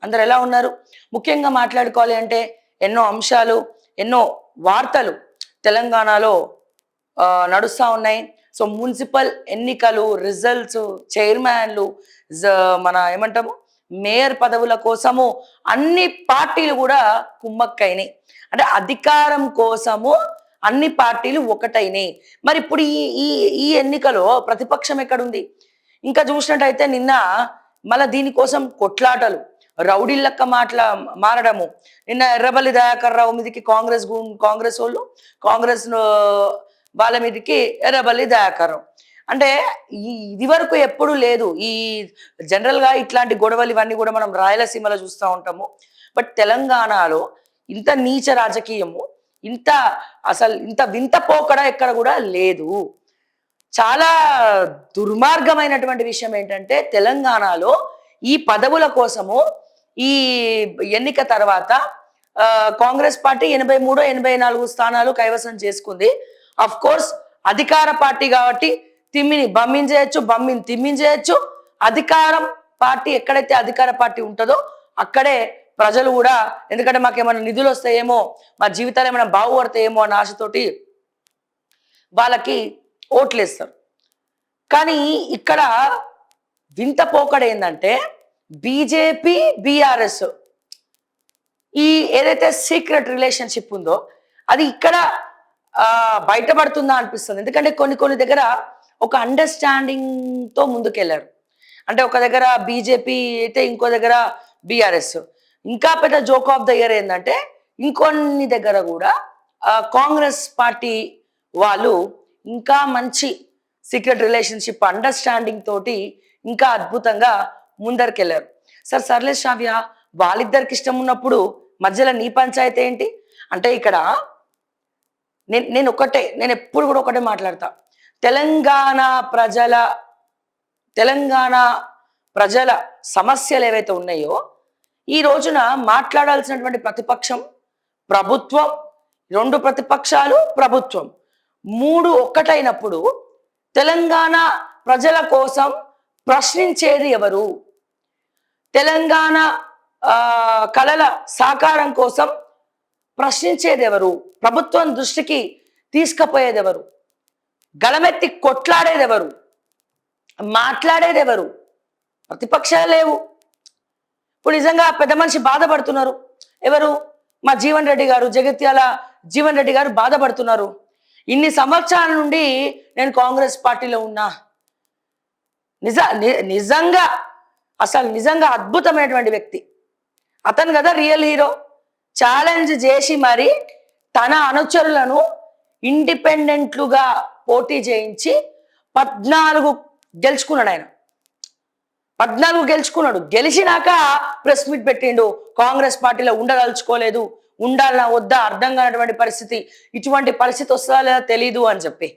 అందరు ఎలా ఉన్నారు? ముఖ్యంగా మాట్లాడుకోవాలి అంటే ఎన్నో అంశాలు, ఎన్నో వార్తలు తెలంగాణలో నడుస్తా ఉన్నాయి. సో మున్సిపల్ ఎన్నికలు రిజల్ట్స్, చైర్మన్లు, మన ఏమంటాము మేయర్ పదవుల కోసము అన్ని పార్టీలు కూడా కుమ్మక్కైనాయి. అంటే అధికారం కోసము అన్ని పార్టీలు ఒకటైనాయి. మరి ఇప్పుడు ఈ ఈ ఈ ఎన్నికలో ప్రతిపక్షం ఎక్కడుంది? ఇంకా చూసినట్టయితే నిన్న మళ్ళీ దీనికోసం కొట్లాటలు, రౌడీలక్క మారడము. నిన్న ఎర్రబల్లి దయాకర్ రావు మీదకి కాంగ్రెస్ వాళ్ళు, కాంగ్రెస్ వాళ్ళ మీదకి ఎర్రబల్లి దయాకర్ రావు. అంటే ఇది వరకు ఎప్పుడు లేదు. ఈ జనరల్గా ఇట్లాంటి గొడవలు ఇవన్నీ కూడా మనం రాయలసీమలో చూస్తూ ఉంటాము. బట్ తెలంగాణలో ఇంత నీచ రాజకీయము, ఇంత వింత పోకడ ఎక్కడ కూడా లేదు. చాలా దుర్మార్గమైనటువంటి విషయం ఏంటంటే తెలంగాణలో ఈ పదవుల కోసము ఈ ఎన్నిక తర్వాత కాంగ్రెస్ పార్టీ 83-84 స్థానాలు కైవసం చేసుకుంది. అఫ్ కోర్స్ అధికార పార్టీ కాబట్టి తిమ్మిని తిమ్మించేయచ్చు. అధికారం పార్టీ ఎక్కడైతే అధికార పార్టీ ఉంటుందో అక్కడే ప్రజలు కూడా, ఎందుకంటే మాకేమైనా నిధులు వస్తాయేమో, మా జీవితాలు ఏమైనా బాగుపడతాయేమో అన్న ఆశతోటి వాళ్ళకి ఓట్లేస్తారు. కానీ ఇక్కడ వింత పోకడ ఏంటంటే బీజేపీ బీఆర్ఎస్ ఈ ఏదైతే సీక్రెట్ రిలేషన్షిప్ ఉందో అది ఇక్కడ బయటపడుతుందా అనిపిస్తుంది. ఎందుకంటే కొన్ని దగ్గర ఒక అండర్స్టాండింగ్తో ముందుకెళ్లారు. అంటే ఒక దగ్గర బీజేపీ అయితే ఇంకో దగ్గర బీఆర్ఎస్. ఇంకా పెద్ద జోక్ ఆఫ్ ద ఇయర్ ఏంటంటే ఇంకొన్ని దగ్గర కూడా కాంగ్రెస్ పార్టీ వాళ్ళు ఇంకా మంచి సీక్రెట్ రిలేషన్షిప్ అండర్స్టాండింగ్ తోటి ఇంకా అద్భుతంగా ముందరికెళ్ళారు. సర్లే శ్రావ్య, వాళ్ళిద్దరికి ఇష్టం ఉన్నప్పుడు మధ్యలో నీ పంచాయతీ ఏంటి అంటే ఇక్కడ నేను ఎప్పుడు కూడా ఒకటే మాట్లాడతా. తెలంగాణ ప్రజల సమస్యలు ఏవైతే ఉన్నాయో ఈ రోజున మాట్లాడాల్సినటువంటి ప్రతిపక్షం ప్రభుత్వం, 2 ప్రతిపక్షాలు ప్రభుత్వం, 3 ఒక్కటైనప్పుడు తెలంగాణ ప్రజల కోసం ప్రశ్నించేది ఎవరు? తెలంగాణ కళల సాకారం కోసం ప్రశ్నించేది ఎవరు? ప్రభుత్వం దృష్టికి తీసుకుపోయేది ఎవరు? గళమెత్తి కొట్లాడేది ఎవరు? మాట్లాడేది ఎవరు? ప్రతిపక్షాలు లేవు. ఇప్పుడు నిజంగా పెద్ద మనిషి బాధపడుతున్నారు. ఎవరు? మా జీవన్ రెడ్డి గారు, జగిత్యాల జీవన్ రెడ్డి గారు బాధపడుతున్నారు. ఇన్ని సంవత్సరాల నుండి నేను కాంగ్రెస్ పార్టీలో ఉన్నా, నిజంగా అద్భుతమైనటువంటి వ్యక్తి అతను కదా రియల్ హీరో. ఛాలెంజ్ చేసి మరి తన అనుచరులను ఇండిపెండెంట్లుగా పోటీ చేయించి 14 గెలుచుకున్నాడు. ఆయన 14 గెలుచుకున్నాడు. గెలిచినాక ప్రెస్ మీట్ పెట్టిండు. కాంగ్రెస్ పార్టీలో ఉండదలుచుకోలేదు, ఉండాలన్నా వద్దా అర్థం కానటువంటి పరిస్థితి, ఇటువంటి పరిస్థితి వస్తుందా లేదా తెలీదు అని చెప్పి.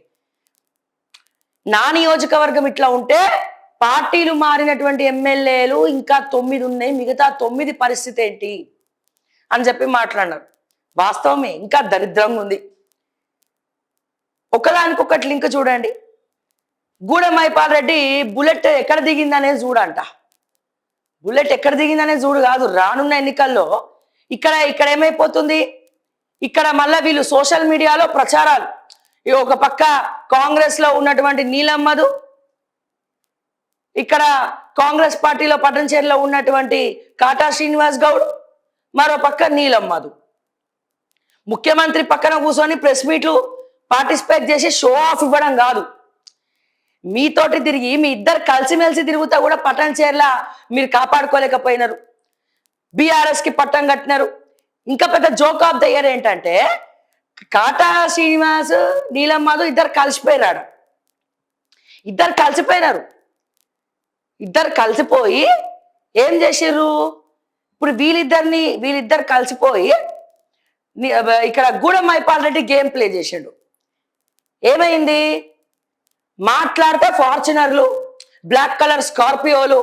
నా నియోజకవర్గం ఇట్లా ఉంటే పార్టీలు మారినటువంటి ఎమ్మెల్యేలు ఇంకా 9 ఉన్నాయి, మిగతా 9 పరిస్థితి ఏంటి అని చెప్పి మాట్లాడినారు. వాస్తవమే, ఇంకా దరిద్రంగా ఉంది. ఒకదానికొకటి లింక్ చూడండి. గూడెం మైపాల్ రెడ్డి బుల్లెట్ ఎక్కడ దిగిందనేది చూడంట. బుల్లెట్ ఎక్కడ దిగిందనేది చూడు కాదు, రానున్న ఎన్నికల్లో ఇక్కడ ఏమైపోతుంది, ఇక్కడ మళ్ళీ వీళ్ళు సోషల్ మీడియాలో ప్రచారాలు. ఒక పక్క కాంగ్రెస్ లో ఉన్నటువంటి నీలం మధు, ఇక్కడ కాంగ్రెస్ పార్టీలో పట్టణచేరులో ఉన్నటువంటి కాటా శ్రీనివాస్ గౌడ్, మరో పక్క నీలం మధు. ముఖ్యమంత్రి పక్కన కూర్చొని ప్రెస్ మీట్లు పార్టిసిపేట్ చేసి షో ఆఫ్ ఇవ్వడం కాదు, మీతోటి తిరిగి మీ ఇద్దరు కలిసిమెలిసి తిరుగుతా కూడా పట్టణచేరుల మీరు కాపాడుకోలేకపోయినారు. బీఆర్ఎస్ కి పట్టం కట్టినారు. ఇంకా పెద్ద జోక్ ఆఫ్ ద ఇయర్ ఏంటంటే కాటా శ్రీనివాస్, నీలం మధు ఇద్దరు కలిసిపోయారు. ఇద్దరు కలిసిపోయి ఏం చేసిర్రు? ఇప్పుడు వీళ్ళిద్దరు కలిసిపోయి ఇక్కడ గూడెం మైపాల్ రెడ్డి గేమ్ ప్లే చేసిండు. ఏమైంది? మాట్లాడితే ఫార్చునర్లు, బ్లాక్ కలర్ స్కార్పియోలు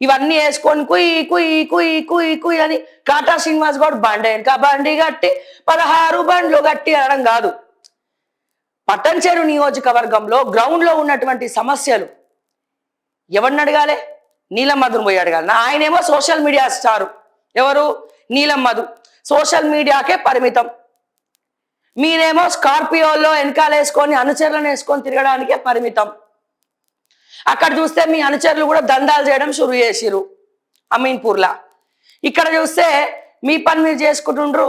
ఇవన్నీ వేసుకొని కుయ్ కుయ్ కుయ్ కుయ్ కుయ్ అని కాటా శ్రీనివాస్ గౌడ్ బండి కట్టి 16 బండ్లు గట్టి అనడం కాదు. పట్టణచేరు నియోజకవర్గంలో గ్రౌండ్ లో ఉన్నటువంటి సమస్యలు ఎవరిని అడగాలి? నీలం మధును పోయి అడగాలి. ఆయనేమో సోషల్ మీడియా స్టారు. ఎవరు? నీలం మధు. సోషల్ మీడియాకే పరిమితం. మీరేమో స్కార్పియోలో వెనకాల వేసుకొని అనుచరులను వేసుకొని తిరగడానికే పరిమితం. అక్కడ చూస్తే మీ అనుచరులు కూడా దందాలు చేయడం షురు చేసిరు అమీన్పూర్లా. ఇక్కడ చూస్తే మీ పని మీరు చేసుకుంటుండ్రు.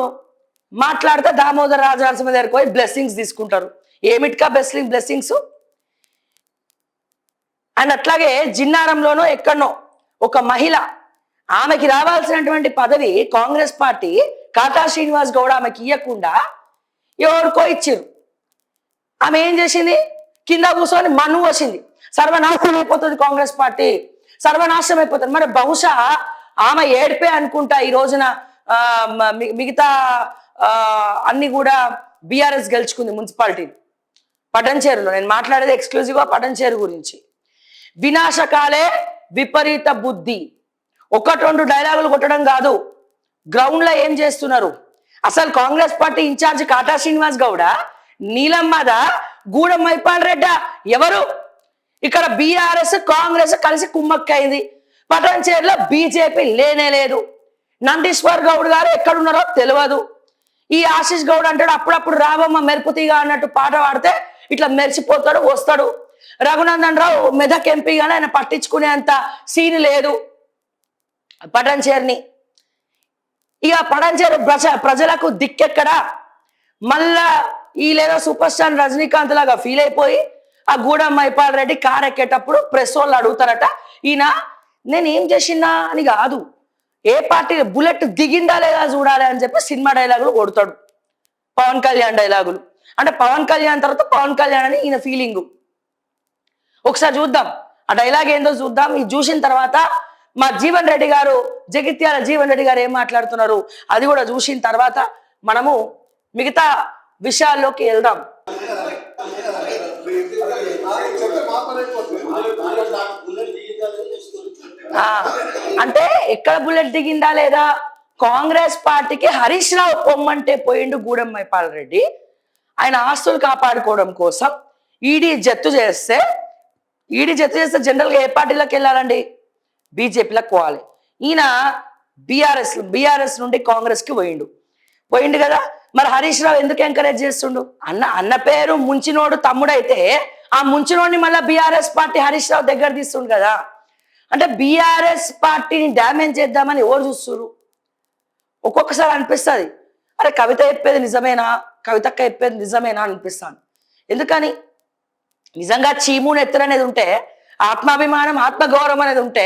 మాట్లాడితే దామోదర్ రాజనరసింహ దగ్గరికి పోయి బ్లెస్సింగ్స్ తీసుకుంటారు. ఏమిటికా బ్లెస్సింగ్స్? అండ్ అట్లాగే జిన్నారంలోనో ఎక్కడనో ఒక మహిళ, ఆమెకి రావాల్సినటువంటి పదవి కాంగ్రెస్ పార్టీ కాటా శ్రీనివాస్ గౌడ్ ఆమెకి ఇవ్వకుండా ఎవరికో ఇచ్చిరు. ఆమె ఏం చేసింది? కింద కూర్చొని మను వచ్చింది. సర్వనాశనం అయిపోతుంది కాంగ్రెస్ పార్టీ, సర్వనాశనం అయిపోతుంది. మరి బహుశా ఆమె ఏడిపే అనుకుంటా ఈ రోజున మిగతా అన్ని కూడా బీఆర్ఎస్ గెలుచుకుంది మున్సిపాలిటీ పటంచేరులో. నేను మాట్లాడేది ఎక్స్క్లూజివ్గా పటంచేరు గురించి. వినాశకాలే విపరీత బుద్ధి. ఒకటి రెండు డైలాగులు కొట్టడం కాదు, గ్రౌండ్లో ఏం చేస్తున్నారు? అసలు కాంగ్రెస్ పార్టీ ఇన్ఛార్జ్ కాటా శ్రీనివాస్ గౌడ, నీలమ్మద, గూడెం మైపాల్ రెడ్డి ఎవరు? ఇక్కడ బీఆర్ఎస్ కాంగ్రెస్ కలిసి కుమ్మక్కైంది. పటంచేరులో బీజేపీ లేనే లేదు. నందీశ్వర్ గౌడ్ గారు ఎక్కడున్నారో తెలియదు. ఈ ఆశీష్ గౌడ్ అంటాడు అప్పుడప్పుడు రాబమ్మ మెరుపుతీగా అన్నట్టు పాట పాడితే ఇట్లా మెరిసిపోతాడు, వస్తాడు. రఘునందన్ రావు మెదక్ ఎంపీగానే ఆయన పట్టించుకునేంత సీన్ లేదు పటంచేరుని. ఇక పటంచేరు ప్రజలకు దిక్కెక్కడా? మళ్ళా వీళ్ళేదో సూపర్ స్టార్ రజనీకాంత్ లాగా ఫీల్ అయిపోయి ఆ గూడెం మైపాల్ రెడ్డి కార్ ఎక్కేటప్పుడు ప్రెస్ వాళ్ళు అడుగుతారట, ఈయన నేనేం చేసినా అని కాదు, ఏ పార్టీ బుల్లెట్ దిగిందా లేదా చూడాలి అని చెప్పి సినిమా డైలాగులు కొడతాడు. పవన్ కళ్యాణ్ డైలాగులు అంటే పవన్ కళ్యాణ్ తర్వాత పవన్ కళ్యాణ్ అని ఈయన ఫీలింగు. ఒకసారి చూద్దాం ఆ డైలాగ్ ఏందో చూద్దాం. ఇది చూసిన తర్వాత మా జీవన్ రెడ్డి గారు, జగిత్యాల జీవన్ రెడ్డి గారు ఏం మాట్లాడుతున్నారు అది కూడా చూసిన తర్వాత మనము మిగతా విషయాల్లోకి వెళ్దాం. అంటే ఎక్కడ బుల్లెట్ దిగిందా లేదా? కాంగ్రెస్ పార్టీకి హరీష్ రావు పొమ్మంటే పోయిండు గూడెం మైపాల్ రెడ్డి. ఆయన ఆస్తులు కాపాడుకోవడం కోసం ఈడీ జప్తు చేస్తే జనరల్గా ఏ పార్టీలోకి వెళ్ళాలండి? బీజేపీలోకి పోవాలి. ఈయన బీఆర్ఎస్ నుండి కాంగ్రెస్కి పోయిండు కదా. మరి హరీష్ రావు ఎందుకు ఎంకరేజ్ చేస్తుండు? అన్న పేరు ముంచినోడు తమ్ముడైతే ఆ ముంచినోడిని మళ్ళీ బీఆర్ఎస్ పార్టీ హరీష్ రావు దగ్గర తీస్తుండు కదా. అంటే బీఆర్ఎస్ పార్టీని డ్యామేజ్ చేద్దామని ఎవరు చూస్తున్నారు? ఒక్కొక్కసారి అనిపిస్తుంది, అరే కవిత చెప్పేది నిజమేనా, కవితక్క చెప్పేది నిజమేనా అనిపిస్తాను. ఎందుకని? నిజంగా చీమును ఎత్తరనేది ఉంటే, ఆత్మాభిమానం ఆత్మగౌరవం అనేది ఉంటే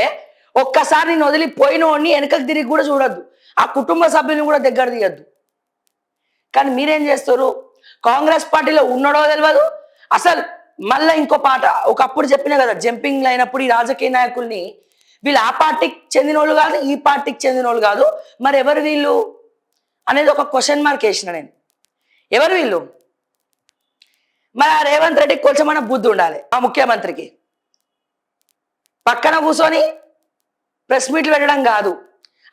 ఒక్కసారి నేను వదిలిపోయినోడిని వెనకకు తిరిగి కూడా చూడొద్దు, ఆ కుటుంబ సభ్యులను కూడా దగ్గర తీయద్దు. కానీ మీరేం చేస్తారు? కాంగ్రెస్ పార్టీలో ఉన్నాడో తెలియదు అసలు. మళ్ళీ ఇంకో పాట ఒకప్పుడు చెప్పిన కదా, జంపింగ్లు అయినప్పుడు ఈ రాజకీయ నాయకుల్ని వీళ్ళు ఆ పార్టీకి చెందిన వాళ్ళు కాదు, ఈ పార్టీకి చెందిన వాళ్ళు కాదు, మరి ఎవరు వీళ్ళు అనేది ఒక క్వశ్చన్ మార్క్ వేసిన నేను. ఎవరు వీళ్ళు? మరి ఆ రేవంత్ రెడ్డికి కొంచెమన్నా బుద్ధి ఉండాలి. ఆ ముఖ్యమంత్రికి పక్కన కూర్చొని ప్రెస్ మీట్లు పెట్టడం కాదు.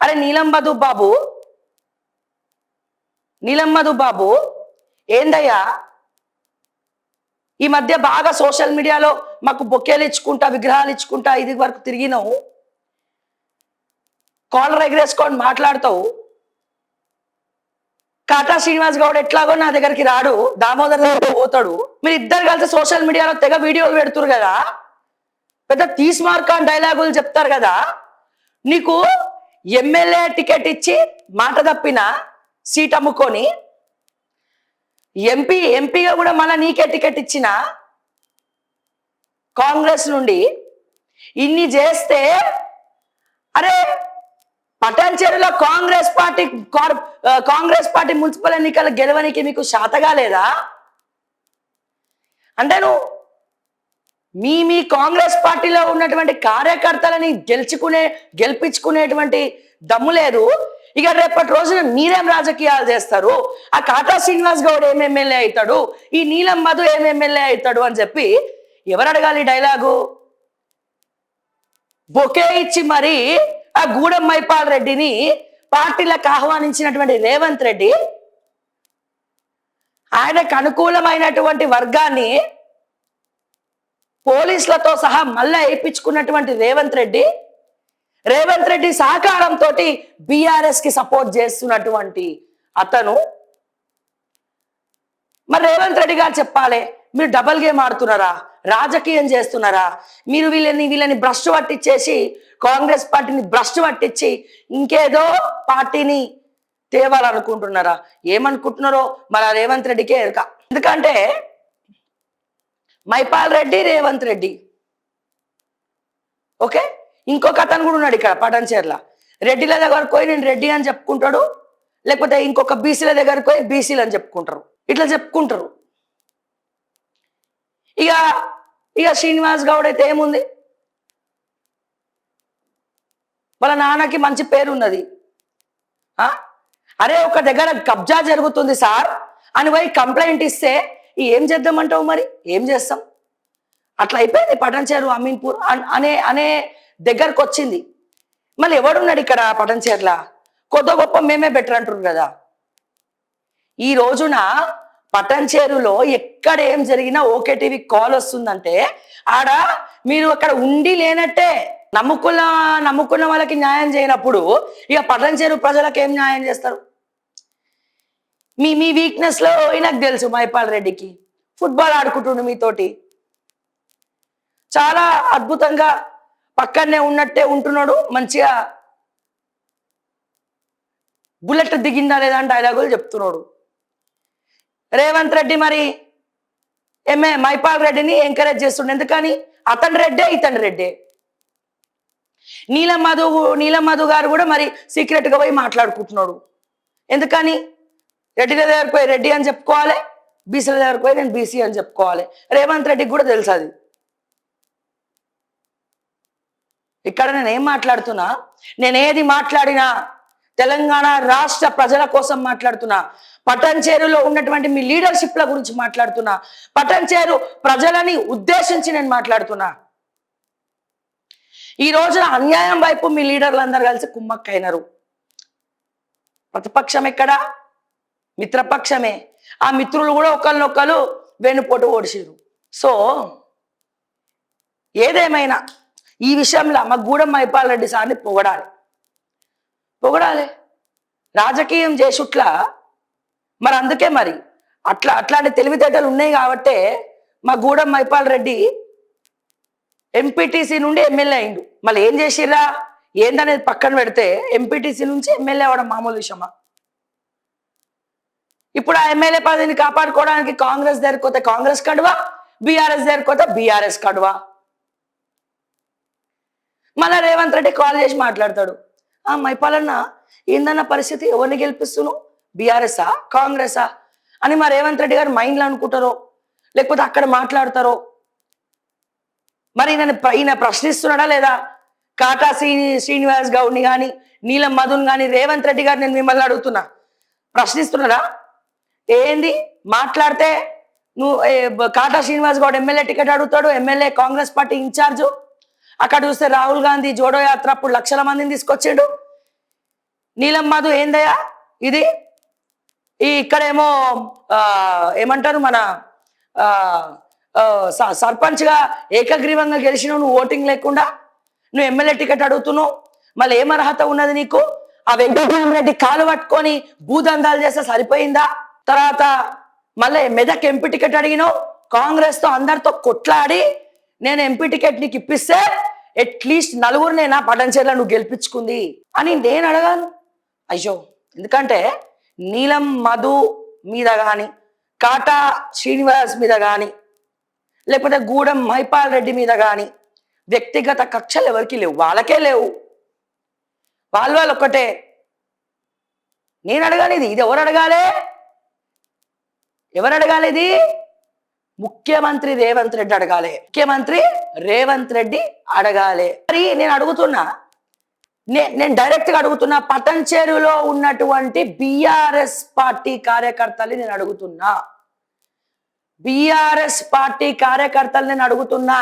అరే నీలం మధు బాబు ఏందయ్యా, ఈ మధ్య బాగా సోషల్ మీడియాలో మాకు బొకేలు ఇచ్చుకుంటా, విగ్రహాలు ఇచ్చుకుంటా ఇది వరకు తిరిగినావు, కాలర్ ఎగరేసుకొని మాట్లాడతావు. కాటా శ్రీనివాస్ గౌడ్ ఎట్లాగో నా దగ్గరికి రాడు, దామోదర్ దగ్గర పోతాడు. మీరు ఇద్దరు కలిసి సోషల్ మీడియాలో తెగ వీడియోలు పెడుతురు కదా, పెద్ద తీస్మార్కాన్ డైలాగులు చెప్తారు కదా. నీకు ఎమ్మెల్యే టికెట్ ఇచ్చి మాట తప్పిన సీట్ అమ్ముకొని ఎంపీగా కూడా మళ్ళీ నీకే టికెట్ ఇచ్చిన కాంగ్రెస్ నుండి ఇన్ని చేస్తే, అరే పటాన్చెరులో కాంగ్రెస్ పార్టీ మున్సిపల్ ఎన్నికలు గెలవనికి మీకు శాతగా లేదా? అంటే నువ్వు మీ కాంగ్రెస్ పార్టీలో ఉన్నటువంటి కార్యకర్తలని గెలిపించుకునేటువంటి దమ్ము లేదు. ఇక రేపటి రోజున మీరేం రాజకీయాలు చేస్తారు? ఆ కాటా శ్రీనివాస్ గౌడ్ ఏం ఎమ్మెల్యే అవుతాడు, ఈ నీలం మధు ఏం ఎమ్మెల్యే అవుతాడు అని చెప్పి ఎవరు అడగాలి డైలాగు? బొకే ఇచ్చి మరి ఆ గూడెం మైపాల్ రెడ్డిని పార్టీలకు ఆహ్వానించినటువంటి రేవంత్ రెడ్డి, ఆయనకు అనుకూలమైనటువంటి వర్గాన్ని పోలీసులతో సహా మళ్ళా వేయించుకున్నటువంటి రేవంత్ రెడ్డి రేవంత్ రెడ్డి సహకారంతో బీఆర్ఎస్ కి సపోర్ట్ చేస్తున్నటువంటి అతను మరి రేవంత్ రెడ్డి గారు చెప్పాలి, మీరు డబల్ గేమ్ ఆడుతున్నారా, రాజకీయం చేస్తున్నారా, మీరు వీళ్ళని భ్రష్టు పట్టించేసి కాంగ్రెస్ పార్టీని భ్రష్టు పట్టించి ఇంకేదో పార్టీని తేవాలనుకుంటున్నారా, ఏమనుకుంటున్నారో మన రేవంత్ రెడ్డికే ఎరక. ఎందుకంటే మైపాల్ రెడ్డి, రేవంత్ రెడ్డి, ఓకే, ఇంకొక అతను కూడా ఉన్నాడు ఇక్కడ పటంచేర్ల. రెడ్డిల దగ్గరకు పోయి నేను రెడ్డి అని చెప్పుకుంటాడు, లేకపోతే ఇంకొక బీసీల దగ్గరకు పోయి బీసీలు అని చెప్పుకుంటారు, ఇట్లా చెప్పుకుంటారు. ఇక ఇక శ్రీనివాస్ గౌడ్ అయితే ఏముంది, వాళ్ళ నాన్నకి మంచి పేరు ఉన్నది. అరే ఒక దగ్గర కబ్జా జరుగుతుంది సార్ అని పోయి కంప్లైంట్ ఇస్తే ఏం చేద్దామంటావు, మరి ఏం చేస్తాం? అట్లా అయిపోయింది పటంచేరు అమీన్పూర్ అనే దగ్గరకు వచ్చింది. మళ్ళీ ఎవడున్నాడు ఇక్కడ పటంచేర్ల, కొద్ది గొప్ప మేమే బెటర్ అంటారు కదా. ఈ రోజున పటంచేరులో ఎక్కడ ఏం జరిగినా ఓకే టీవీ కాల్ వస్తుందంటే ఆడ మీరు అక్కడ ఉండి లేనట్టే. నమ్ముకున్న వాళ్ళకి న్యాయం చేయనప్పుడు ఇక పటంచేరు ప్రజలకు ఏం న్యాయం చేస్తారు? మీ వీక్నెస్ లో నాకు తెలుసు, మైపాల్ రెడ్డికి ఫుట్బాల్ ఆడుకుంటుండు మీతోటి, చాలా అద్భుతంగా పక్కనే ఉన్నట్టే ఉంటున్నాడు, మంచిగా బుల్లెట్ దిగిందా లేదా అని డైలాగులు చెప్తున్నాడు. రేవంత్ రెడ్డి మరి మైపాల్ రెడ్డిని ఎంకరేజ్ చేస్తుండే, ఎందుకని అతని రెడ్డే ఇతని రెడ్డే. నీలం మధు గారు కూడా మరి సీక్రెట్ గా పోయి మాట్లాడుకుంటున్నాడు, ఎందుకని రెడ్డిల దగ్గరకు పోయి రెడ్డి అని చెప్పుకోవాలి, బీసీల దగ్గరకు పోయి నేను బీసీ అని చెప్పుకోవాలి. రేవంత్ రెడ్డికి కూడా తెలుసు అది. ఇక్కడ నేను ఏం మాట్లాడుతున్నా, నేనేది మాట్లాడినా తెలంగాణ రాష్ట్ర ప్రజల కోసం మాట్లాడుతున్నా, పటంచేరులో ఉన్నటువంటి మీ లీడర్షిప్ల గురించి మాట్లాడుతున్నా, పటంచేరు ప్రజలని ఉద్దేశించి నేను మాట్లాడుతున్నా. ఈ రోజున అన్యాయం వైపు మీ లీడర్లు అందరు కలిసి కుమ్మక్కైనరు. ప్రతిపక్షం ఎక్కడా, మిత్రపక్షమే. ఆ మిత్రులు కూడా ఒకరినొకరు వెన్నుపోటు ఓడిసిరు. సో ఏదేమైనా ఈ విషయంలో మా గూడెం మైపాల్ రెడ్డి సార్ని పొగడాలి. రాజకీయం చేసుట్లా మరి అందుకే మరి అట్లాంటి తెలివితేటలు ఉన్నాయి కాబట్టే మా గూడెం మైపాల్ రెడ్డి ఎంపీటీసీ నుండి ఎమ్మెల్యే అయిండు. మళ్ళీ ఏం చేసిర్రా ఏందనేది పక్కన పెడితే ఎంపీటీసీ నుంచి ఎమ్మెల్యే అవ్వడం మామూలు విషయమా? ఇప్పుడు ఆ ఎమ్మెల్యే పదవిని కాపాడుకోవడానికి కాంగ్రెస్ దగ్గరికి పోతే కాంగ్రెస్ కడువా, బీఆర్ఎస్ దగ్గరికి పోతే బీఆర్ఎస్ కడువా. మళ్ళా రేవంత్ రెడ్డి కాల్ చేసి మాట్లాడతాడు, మైపాలన్న ఏందన్న పరిస్థితి, ఎవరిని గెలిపిస్తున్నావు, బీఆర్ఎస్ఆ కాంగ్రెసా అని మా రేవంత్ రెడ్డి గారు మైండ్లో అనుకుంటారో లేకపోతే అక్కడ మాట్లాడతారో. మరి ఈయన ప్రశ్నిస్తున్నాడా లేదా? కాటా శ్రీనివాస్ గౌడ్ని కానీ నీలం మధుని కానీ రేవంత్ రెడ్డి గారు నేను మిమ్మల్ని అడుగుతున్నా, ప్రశ్నిస్తున్నాడా? ఏంది మాట్లాడితే నువ్వు కాటా శ్రీనివాస్ గౌడ్ ఎమ్మెల్యే టికెట్ అడుగుతాడు, ఎమ్మెల్యే కాంగ్రెస్ పార్టీ ఇన్ఛార్జు. అక్కడ చూస్తే రాహుల్ గాంధీ జోడో యాత్ర అప్పుడు లక్షల మందిని తీసుకొచ్చిండు. నీలం మధు ఏందయ్యా ఇది, ఇక్కడేమో ఏమంటారు మన సర్పంచ్గా ఏకగ్రీవంగా గెలిచినావు, నువ్వు ఓటింగ్ లేకుండా నువ్వు ఎమ్మెల్యే టికెట్ అడుగుతున్నావు. మళ్ళీ ఏం అర్హత ఉన్నది నీకు? ఆ వెంకటరామరెడ్డి కాలు పట్టుకొని భూదందాలు చేస్తే సరిపోయిందా? తర్వాత మళ్ళీ మెదక్ ఎంపీ టికెట్ అడిగినావు, కాంగ్రెస్ తో అందరితో కొట్లాడి నేను ఎంపీ టికెట్ నీకు ఇప్పిస్తే అట్లీస్ట్ నలుగురినైనా పటంచేర్ల నువ్వు గెలిపించుకుంది అని నేను అడగాను. అయ్యో, ఎందుకంటే నీలం మధు మీద కానీ కాటా శ్రీనివాస్ మీద కానీ లేకపోతే గూడెం మైపాల్ రెడ్డి మీద కానీ వ్యక్తిగత కక్షలు ఎవరికి లేవు, వాళ్ళకే లేవు, వాళ్ళు ఒక్కటే. నేను అడగాలి ఇది ఎవరు అడగాలి? ఇది ముఖ్యమంత్రి రేవంత్ రెడ్డి అడగాలి, ముఖ్యమంత్రి రేవంత్ రెడ్డి అడగాలి. మరి నేను అడుగుతున్నా, నేను డైరెక్ట్ గా అడుగుతున్నా, పటంచేరులో ఉన్నటువంటి బీఆర్ఎస్ పార్టీ కార్యకర్తలు నేను అడుగుతున్నా, బీఆర్ఎస్ పార్టీ కార్యకర్తలు నేను అడుగుతున్నా.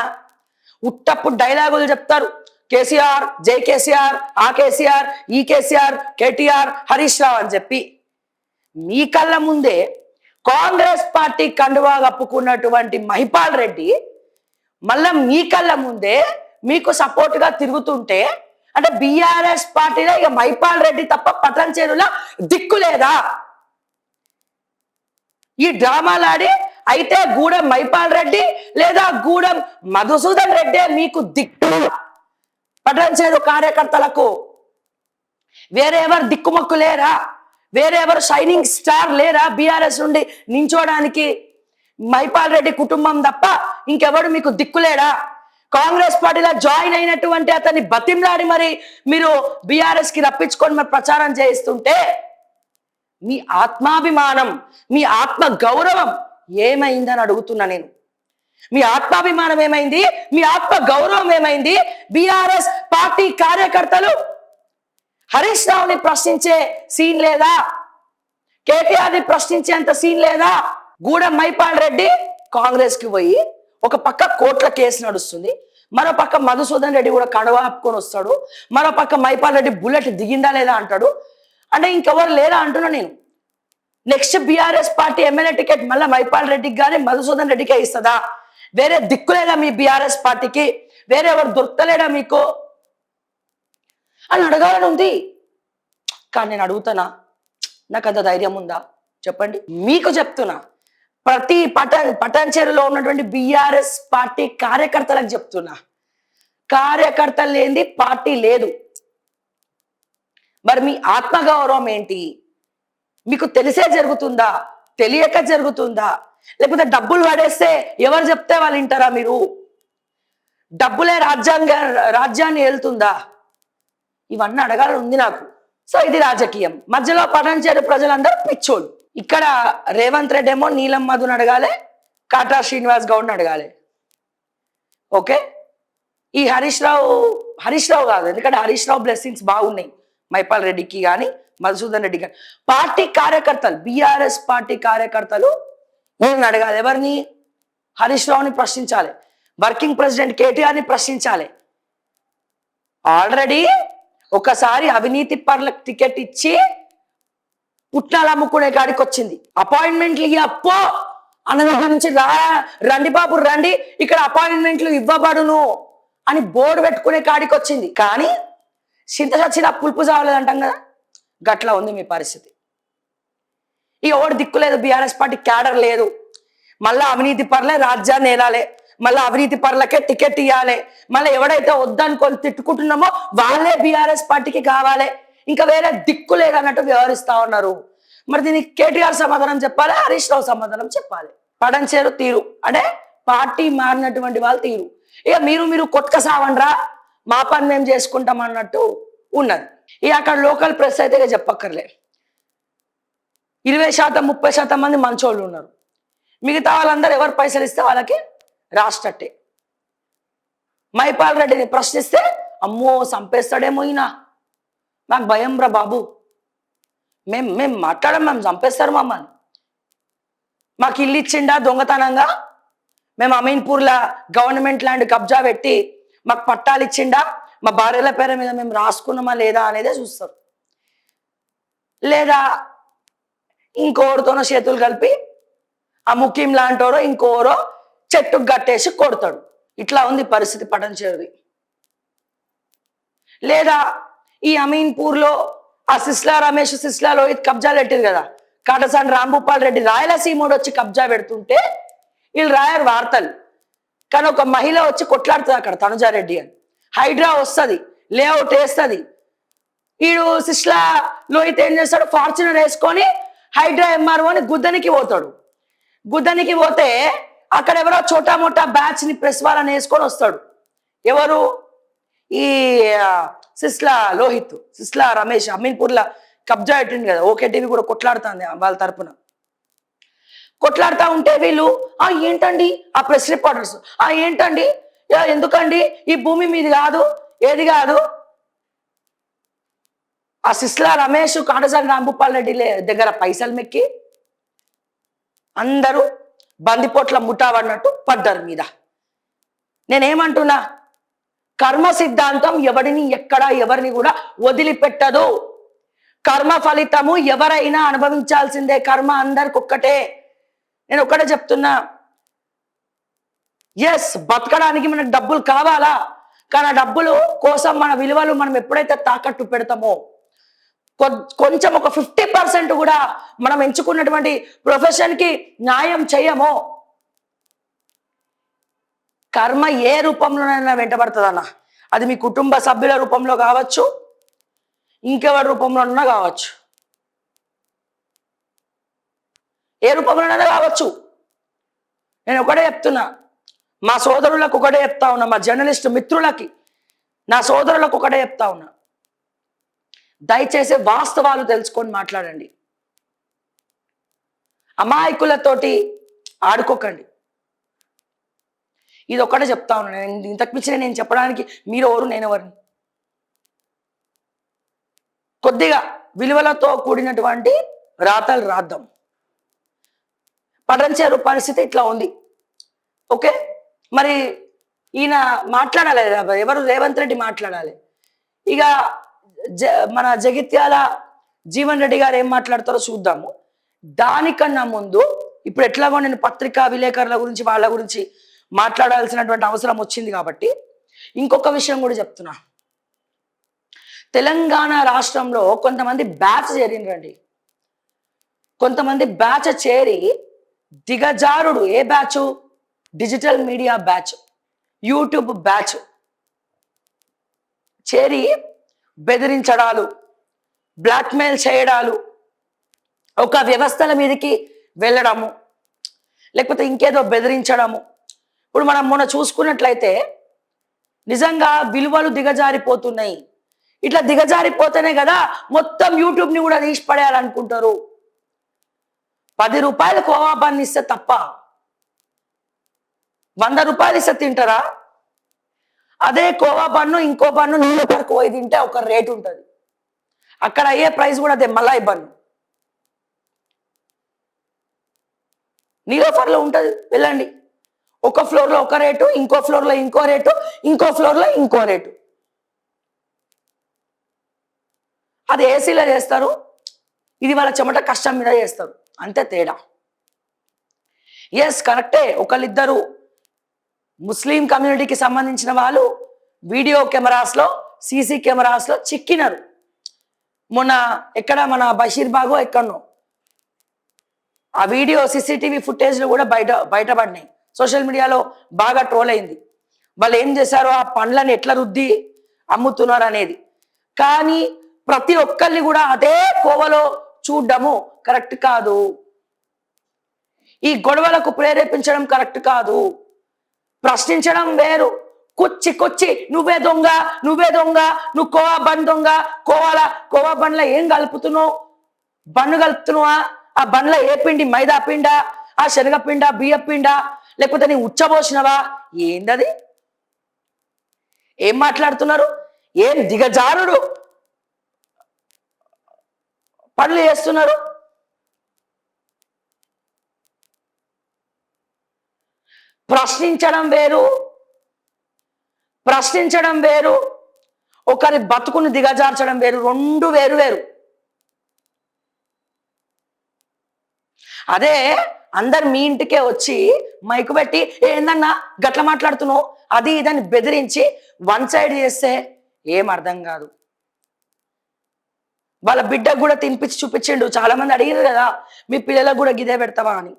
ఉట్టప్పుడు డైలాగులు చెప్తారు, కేసీఆర్, జై కేసీఆర్, ఆ కేసీఆర్, ఈ కేసీఆర్, కేటీఆర్, హరీష్ రావు అని చెప్పి మీ కళ్ళ ముందే కాంగ్రెస్ పార్టీ కండువా కప్పుకున్నటువంటి మహిపాల్ రెడ్డి మళ్ళా మీ కళ్ళ ముందే మీకు సపోర్ట్ గా తిరుగుతుంటే అంటే బీఆర్ఎస్ పార్టీలో ఇక మైపాల్ రెడ్డి తప్ప పటాన్చెరులో దిక్కు లేదా? ఈ డ్రామాలాడి అయితే గూడెం మైపాల్ రెడ్డి లేదా గూడెం మధుసూదన్ రెడ్డి మీకు దిక్కు పటాన్చెరు కార్యకర్తలకు. వేరే ఎవరు దిక్కుమక్కు లేరా? వేరే ఎవరు షైనింగ్ స్టార్ లేరా బీఆర్ఎస్ నుండి నించోడానికి? మైపాల్ రెడ్డి కుటుంబం తప్ప ఇంకెవడు మీకు దిక్కులేడా? కాంగ్రెస్ పార్టీలో జాయిన్ అయినటువంటి అతన్ని బతింలాడి మరి మీరు బీఆర్ఎస్ కి రప్పించుకొని మరి ప్రచారం చేయిస్తుంటే మీ ఆత్మాభిమానం, మీ ఆత్మ గౌరవం ఏమైందని అడుగుతున్నా నేను. మీ ఆత్మాభిమానం ఏమైంది? మీ ఆత్మ గౌరవం ఏమైంది? బీఆర్ఎస్ పార్టీ కార్యకర్తలు హరీష్ రావుని ప్రశ్నించే సీన్ లేదా? కేటీఆర్ ని ప్రశ్నించేంత సీన్ లేదా? గూడెం మైపాల్ రెడ్డి కాంగ్రెస్ కి పోయి ఒక పక్క కోర్టుల కేసు నడుస్తుంది, మరో పక్క మధుసూదన్ రెడ్డి కూడా కడవాపుకొని వస్తాడు, మరో పక్క మైపాల్ రెడ్డి బుల్లెట్ దిగిందా లేదా అంటాడు. అంటే ఇంకెవరు లేరా అంటున్నా నేను. Next BRS party MLA ticket మళ్ళీ మైపాల్ రెడ్డికి కానీ మధుసూదన్ రెడ్డికే ఇస్తుందా? వేరే దిక్కులేదా మీ బీఆర్ఎస్ పార్టీకి? వేరే ఎవరు దొరకలేడా మీకు అని అడగాలని ఉంది. కానీ నేను అడుగుతానా? నాకు అంత ధైర్యం ఉందా చెప్పండి? మీకు చెప్తున్నా, ప్రతి పటాన్చెరులో ఉన్నటువంటి బీఆర్ఎస్ పార్టీ కార్యకర్తలకు చెప్తున్నా, కార్యకర్తలు లేనిది పార్టీ లేదు. మరి మీ ఆత్మగౌరవం ఏంటి? మీకు తెలిసే జరుగుతుందా, తెలియక జరుగుతుందా? లేకపోతే డబ్బులు పడేస్తే ఎవరు చెప్తే వాళ్ళు వింటారా? మీరు డబ్బులే రాజ్యాన్ని ఏలుతుందా? ఇవన్నీ అడగాలని ఉంది నాకు. సో ఇది రాజకీయం. మధ్యలో పటాన్చెరు ప్రజలందరూ పిచ్చోళ్ళు. ఇక్కడ రేవంత్ రెడ్డి ఏమో నీలం మధుని అడగాలి, కాటా శ్రీనివాస్ గౌడ్ని అడగాలి. ఓకే, ఈ హరీష్ రావు కాదు, ఎందుకంటే హరీష్ రావు బ్లెస్సింగ్స్ బాగున్నాయి మైపాల్ రెడ్డికి కానీ మధుసూదన్ రెడ్డి కానీ. పార్టీ కార్యకర్తలు, బీఆర్ఎస్ పార్టీ కార్యకర్తలు నేను అడగాలి. ఎవరిని? హరీష్ రావుని ప్రశ్నించాలి, వర్కింగ్ ప్రెసిడెంట్ కేటీఆర్ని ప్రశ్నించాలి. ఆల్రెడీ ఒకసారి అవినీతి పరులకు టికెట్ ఇచ్చి పుట్నాలు అమ్ముకునే కాడికి వచ్చింది. అపాయింట్మెంట్లు అప్పో అన్న దగ్గర నుంచి రండి బాబు రండి, ఇక్కడ అపాయింట్మెంట్లు ఇవ్వబడును అని బోర్డు పెట్టుకునే కాడికి వచ్చింది. కానీ చింత చచ్చిన పులుపు చావలేదు అంటాం కదా, గట్లా ఉంది మీ పరిస్థితి. ఈ ఓడి దిక్కులేదు, బీఆర్ఎస్ పార్టీ క్యాడర్ లేదు. మళ్ళా అవినీతి పరులే రాజ్యాన్ని ఏలాలే, మళ్ళీ అవినీతి పరులకే టికెట్ ఇవ్వాలి, మళ్ళీ ఎవడైతే వద్దనుకొని తిట్టుకుంటున్నామో వాళ్ళే బీఆర్ఎస్ పార్టీకి కావాలి, ఇంకా వేరే దిక్కు లేదన్నట్టు వ్యవహరిస్తా ఉన్నారు. మరి దీనికి కేటీఆర్ సమాధానం చెప్పాలి, హరీష్ రావు సమాధానం చెప్పాలి. పటాన్చెరు తీరు అంటే పార్టీ మారినటువంటి వాళ్ళు తీరు. ఇక మీరు కొట్టుక సావండ్రా, మా పని మేము చేసుకుంటాం అన్నట్టు ఉన్నది. ఇక అక్కడ లోకల్ ప్రెస్ అయితే ఇక చెప్పక్కర్లే, 20% 30% మంది మంచోళ్ళు ఉన్నారు. మిగతా వాళ్ళందరూ ఎవరు పైసలు ఇస్తే వాళ్ళకి రాష్ట్రట్టే. మైపాల్ రెడ్డిని ప్రశ్నిస్తే అమ్మో చంపేస్తాడేమో ఈయన, నాకు భయం రా బాబు, మేము మాట్లాడం, మేము చంపేస్తారు మమ్మల్ని, మాకు ఇల్లు ఇచ్చిండా దొంగతనంగా, మేము అమీన్పూర్లో గవర్నమెంట్ ల్యాండ్ కబ్జా పెట్టి మాకు పట్టాలు ఇచ్చిండా, మా భార్యల పేరు మీద మేము రాసుకున్నామా లేదా అనేదే చూస్తారు. లేదా ఇంకోరితోనో చేతులు కలిపి ఆ ముఖ్యం లాంటోరో ఇంకోరో చెట్టుకు గట్టేసి కొడతాడు. ఇట్లా ఉంది పరిస్థితి పటాన్చెరుది. లేదా ఈ అమీన్పూర్లో ఆ సిస్లా రమేష్, సిస్లా లోహిత్ కబ్జాలు పెట్టారు కదా, కాటసాని రాంభూపాల్ రెడ్డి రాయలసీమోడు వచ్చి కబ్జా పెడుతుంటే వీళ్ళు రాయరు వార్తలు. కానీ ఒక మహిళ వచ్చి కొట్లాడుతుంది అక్కడ, తనుజారెడ్డి అని. హైడ్రా వస్తుంది, లేఅవుట్ వేస్తుంది. వీడు సిస్లా లోహిత్ ఏం చేస్తాడు, ఫార్చునర్ వేసుకొని హైడ్రా ఎంఆర్ఓ అని గుద్దనికి పోతాడు. గుద్దనికి పోతే అక్కడ ఎవరో చోటా మోటా బ్యాచ్ ని ప్రెస్ వాళ్ళని వేసుకొని వస్తాడు. ఎవరు? ఈ సిస్లా లోహిత్, సిస్లా రమేష్ అమీన్పూర్లో కబ్జా పెట్టింది కదా, ఓకే టీవీ కూడా కొట్లాడుతుంది వాళ్ళ తరపున. కొట్లాడుతూ ఉంటే వీళ్ళు ఏంటండి ఆ ప్రెస్ రిపోర్టర్స్, ఏంటండి ఎందుకండి ఈ భూమి మీది కాదు, ఏది కాదు. ఆ సిస్లా రమేష్, కాటసాని రాంభూపాల్ రెడ్డి దగ్గర పైసలు మెక్కి అందరూ బందిపోట్ల ముఠావన్నట్టు పడ్డారు మీద. నేనేమంటున్నా, కర్మ సిద్ధాంతం ఎవరిని ఎవరిని కూడా వదిలిపెట్టదు. కర్మ ఫలితము ఎవరైనా అనుభవించాల్సిందే, కర్మ అందరికి ఒక్కటే. నేను ఒక్కటే చెప్తున్నా, ఎస్ బతకడానికి మనకు డబ్బులు కావాలా, కానీ ఆ డబ్బులు కోసం మన విలువలు మనం ఎప్పుడైతే తాకట్టు పెడతామో, కొంచెం ఒక 50% కూడా మనం ఎంచుకున్నటువంటి ప్రొఫెషన్కి న్యాయం చేయమో, కర్మ ఏ రూపంలోనైనా వెంటబడుతుందన్న. అది మీ కుటుంబ సభ్యుల రూపంలో కావచ్చు, ఇంకెవరి రూపంలోనైనా కావచ్చు, ఏ రూపంలోనైనా కావచ్చు. నేను ఒకటే చెప్తున్నా, మా సోదరులకు ఒకటే చెప్తా ఉన్నా, మా జర్నలిస్ట్ మిత్రులకి, నా సోదరులకు ఒకటే చెప్తా ఉన్నా, దయచేసి వాస్తవాలు తెలుసుకొని మాట్లాడండి. అమాయకులతోటి ఆడుకోకండి. ఇది ఒక్కటే చెప్తా ఉన్నా. ఇంతకు మించి నేను చెప్పడానికి మీరు ఎవరు, నేను ఎవరిని? కొద్దిగా విలువలతో కూడినటువంటి రాతలు రాద్దాం. పడంచేరు పరిస్థితి ఇట్లా ఉంది. ఓకే, మరి ఈయన మాట్లాడాలి, ఎవరు? రేవంత్ రెడ్డి మాట్లాడాలి. ఇక మన జగిత్యాల జీవన్ రెడ్డి గారు ఏం మాట్లాడతారో చూద్దాము. దానికన్నా ముందు ఇప్పుడు ఎట్లాగో నేను పత్రికా విలేకరుల గురించి వాళ్ళ గురించి మాట్లాడాల్సినటువంటి అవసరం వచ్చింది కాబట్టి ఇంకొక విషయం కూడా చెప్తున్నా. తెలంగాణ రాష్ట్రంలో కొంతమంది బ్యాచ్ చేరిండ్రండి. కొంతమంది బ్యాచ్ చేరి దిగజారుడు. ఏ batch? Digital media batch, YouTube batch చేరి బెదిరించడాలు, బ్లాక్మెయిల్ చేయడాలు, ఒక వ్యవస్థల మీదకి వెళ్ళడము, లేకపోతే ఇంకేదో బెదిరించడము. ఇప్పుడు మనం మొన్న చూసుకున్నట్లయితే నిజంగా విలువలు దిగజారిపోతున్నాయి. ఇట్లా దిగజారిపోతేనే కదా మొత్తం యూట్యూబ్ని కూడా తీసి పడేయాలనుకుంటారు. 10 రూపాయలు కోవా బన్ ఇస్తే తప్ప 100 రూపాయలు ఇస్తే తింటారా? అదే కోవా బన్ను ఇంకో బన్ను నీళ్ళపరకు పోయి తింటే ఒక రేటు ఉంటుంది. అక్కడ అయ్యే ప్రైస్ కూడా అదే మలాయి బన్ను. నీలోఫర్లో ఉంటుంది, వెళ్ళండి. ఒక ఫ్లోర్లో ఒక రేటు, ఇంకో ఫ్లోర్లో ఇంకో రేటు, ఇంకో ఫ్లోర్లో ఇంకో రేటు. అది ఏసీలో చేస్తారు, ఇది వాళ్ళ చెమట కష్టం మీద చేస్తారు, అంతే తేడా. ఎస్, కరెక్టే. ఒకళ్ళిద్దరు ముస్లిం కమ్యూనిటీకి సంబంధించిన వాళ్ళు వీడియో కెమెరాస్లో, సీసీ కెమెరాస్లో చిక్కినారు. మొన్న ఎక్కడ మన బషీర్బాగో ఎక్కడనో ఆ వీడియో సీసీటీవీ ఫుటేజ్లు కూడా బయటపడినాయి. సోషల్ మీడియాలో బాగా ట్రోల్ అయింది. వాళ్ళు ఏం చేశారో ఆ పండ్లను ఎట్లా రుద్ది అమ్ముతున్నారు అనేది. కానీ ప్రతి ఒక్కరిని కూడా అదే కోవలో చూడడము కరెక్ట్ కాదు. ఈ గొడవలకు ప్రేరేపించడం కరెక్ట్ కాదు. ప్రశ్నించడం వేరు. కొచ్చి నువ్వే దొంగ, నువ్వే దొంగ, నువ్వు కోవా బన్ దొంగ, కోవా బండ్లో ఏం కలుపుతున్నావు? బన్ను కలుపుతున్నావా? ఆ బండ్లో ఏ పిండి? మైదా పిండా, ఆ శనగపిండా, బియ్య పిండా, లేకపోతే నీ ఉచ్చబోసినవా? ఏందది? ఏం మాట్లాడుతున్నారు? ఏం దిగజారుడు పనులు చేస్తున్నారు? ప్రశ్నించడం వేరు, ఒకరి బతుకుని దిగజార్చడం వేరు. రెండు వేరు వేరు. అదే అందరు మీ ఇంటికే వచ్చి మైకు పెట్టి ఏందన్నా గట్ల మాట్లాడుతున్నావు అది ఇదని బెదిరించి వన్ సైడ్ చేస్తే ఏం అర్థం కాదు. వాళ్ళ బిడ్డకు కూడా తినిపించి చూపించిండు. చాలా మంది అడిగారు కదా, మీ పిల్లలకు కూడా గిదే పెడతావా అని.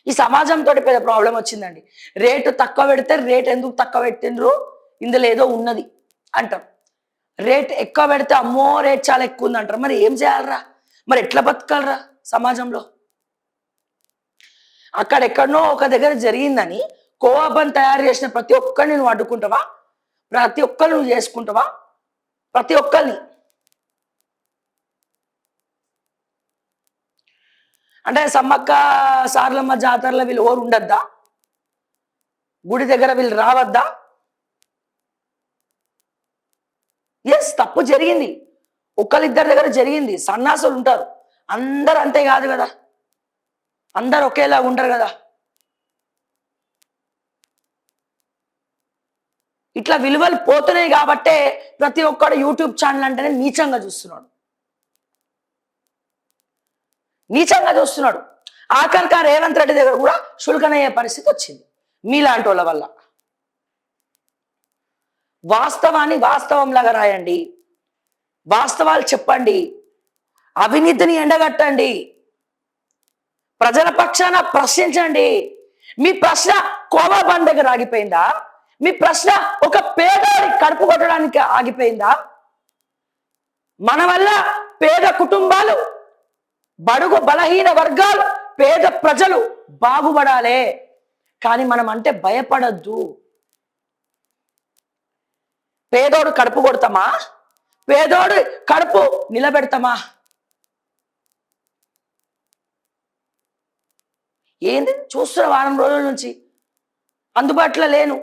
ఈ సమాజంతో పెద్ద ప్రాబ్లం వచ్చిందండి. రేటు తక్కువ పెడితే రేట్ ఎందుకు తక్కువ పెట్టిండ్రు, ఇందులో ఏదో ఉన్నది అంటాం. రేట్ ఎక్కువ పెడితే అమ్మో రేట్ చాలా ఎక్కువ ఉంది అంటారు. మరి ఏం చేయాలరా? మరి ఎట్లా బతకాలరా సమాజంలో? అక్కడెక్కడనో ఒక దగ్గర జరిగిందని కోవా బన్ తయారు చేసిన ప్రతి ఒక్కరిని నువ్వు అడ్డుకుంటావా? ప్రతి ఒక్కరు నువ్వు చేసుకుంటావా? ప్రతి ఒక్కరిని అంటే సమ్మక్క సారలమ్మ జాతరలో వీళ్ళు ఓరు ఉండద్దా? గుడి దగ్గర వీళ్ళు రావద్దా? ఎస్, తప్పు జరిగింది. ఒకళ్ళిద్దరి దగ్గర జరిగింది. సన్నాసులు ఉంటారు, అందరు అంతే కాదు కదా, అందరు ఒకేలా ఉండరు కదా. ఇట్లా విలువలు పోతున్నాయి కాబట్టే ప్రతి ఒక్కడు యూట్యూబ్ ఛానల్ అంటేనే నీచంగా చూస్తున్నాడు. ఆఖరిగా రేవంత్ రెడ్డి దగ్గర కూడా చులకనయ్యే పరిస్థితి వచ్చింది మీలాంటి వాళ్ళ వల్ల. వాస్తవాన్ని వాస్తవంలాగా రాయండి, వాస్తవాలు చెప్పండి, అవినీతిని ఎండగట్టండి, ప్రజల పక్షాన ప్రశ్నించండి. మీ ప్రశ్న కోమా బండ్ దగ్గర ఆగిపోయిందా? మీ ప్రశ్న ఒక పేదవాడి కడుపు కొట్టడానికి ఆగిపోయిందా? మన వల్ల పేద కుటుంబాలు, బడుగు బలహీన వర్గాలు, పేద ప్రజలు బాగుపడాలే. కానీ మనం అంటే భయపడద్దు. పేదోడు కడుపు కొడతామా? పేదోడు కడుపు నిలబెడతామా? ఏంది చూస్తున్న వారం రోజుల నుంచి అందుబాటులో లేను.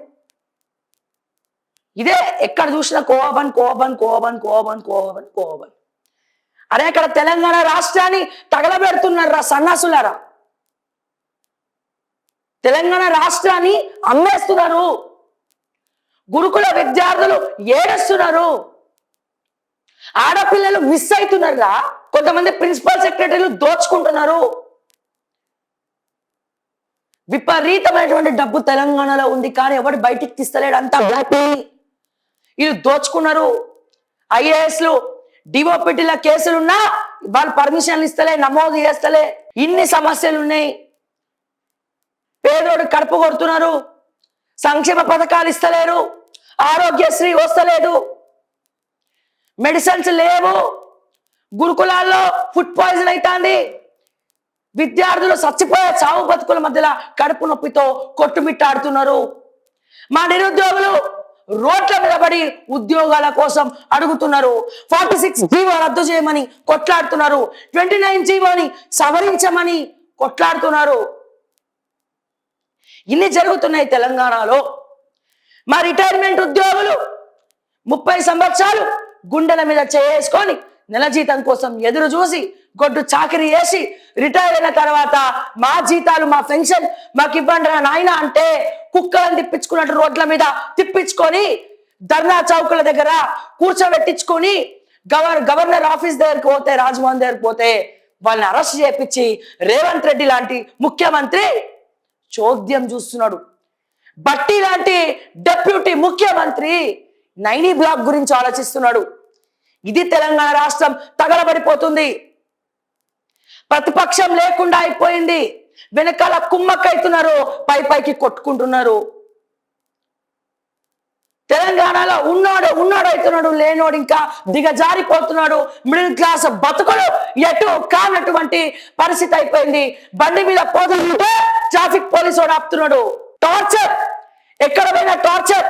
ఇదే ఎక్కడ చూసినా కోవబన్ కోవబన్ కోవబన్ కోవబన్ కోవబన్ కోవబన్. అరే అక్కడ తెలంగాణ రాష్ట్రాన్ని తగలబెడుతున్నారా సన్నాసులారా? తెలంగాణ రాష్ట్రాన్ని అమ్మేస్తున్నారు. గురుకుల విద్యార్థులు ఏడుస్తున్నారు. ఆడపిల్లలు మిస్ అవుతున్నారా? కొంతమంది ప్రిన్సిపల్ సెక్రటరీలు దోచుకుంటున్నారు. విపరీతమైనటువంటి డబ్బు తెలంగాణలో ఉంది, కానీ ఎవడు బయటికి తీస్తలేడు. అంతా వీళ్ళు దోచుకున్నారు. ఐఏఎస్లు డిఓపిటీల కేసులున్నా వాళ్ళు పర్మిషన్లు ఇస్తలే, నమోదు చేస్తలే. ఇన్ని సమస్యలు ఉన్నాయి. పేదోడు కడుపు కొడుతున్నారు. సంక్షేమ పథకాలు ఇస్తలేరు. ఆరోగ్యశ్రీ వస్తలేదు. మెడిసిన్స్ లేవు. గురుకులాల్లో ఫుడ్ పాయిజన్ అవుతుంది. విద్యార్థులు చచ్చిపోయే చావు బతుకుల మధ్యలో కడుపు నొప్పితో కొట్టుమిట్టాడుతున్నారు. మా నిరుద్యోగులు రోడ్ల మీద పడి ఉద్యోగాల కోసం అడుగుతున్నారు. 46 జీవో రద్దు చేయమని కొట్లాడుతున్నారు. 29 జీవోని సవరించమని కొట్లాడుతున్నారు. ఇన్ని జరుగుతున్నాయి తెలంగాణలో. మా రిటైర్మెంట్ ఉద్యోగులు 30 సంవత్సరాలు గుండెల మీద చేసుకొని నెల జీతం కోసం ఎదురు చూసి గొడ్డు చాకరీ చేసి రిటైర్ అయిన తర్వాత మా జీతాలు, మా పెన్షన్ మాకు ఇవ్వండి రా నాయన అంటే కుక్కలను తిప్పించుకున్నట్టు రోడ్ల మీద తిప్పించుకొని ధర్నా చౌకుల దగ్గర కూర్చోబెట్టించుకొని గవర్నర్ ఆఫీస్ దగ్గరికి పోతే, రాజ్భవన్ దగ్గరికి పోతే వాళ్ళని అరెస్ట్ చేపించి రేవంత్ రెడ్డి లాంటి ముఖ్యమంత్రి చోద్యం చూస్తున్నాడు. బట్టి లాంటి డెప్యూటీ ముఖ్యమంత్రి నైనీ బ్లాక్ గురించి ఆలోచిస్తున్నాడు. ఇది తెలంగాణ రాష్ట్రం తగలబడిపోతుంది. ప్రతిపక్షం లేకుండా అయిపోయింది. వెనకాల కుమ్మక్కైతున్నారు, పైకి కొట్టుకుంటున్నారు. తెలంగాణలో ఉన్నాడు అవుతున్నాడు, లేనోడు ఇంకా దిగజారిపోతున్నాడు. మిడిల్ క్లాస్ బతుకులు ఎటు కానటువంటి పరిస్థితి అయిపోయింది. బండి మీద పోతుంటే ట్రాఫిక్ పోలీసు వాడు ఆపుతున్నాడు. టార్చర్, ఎక్కడ పోయినా టార్చర్.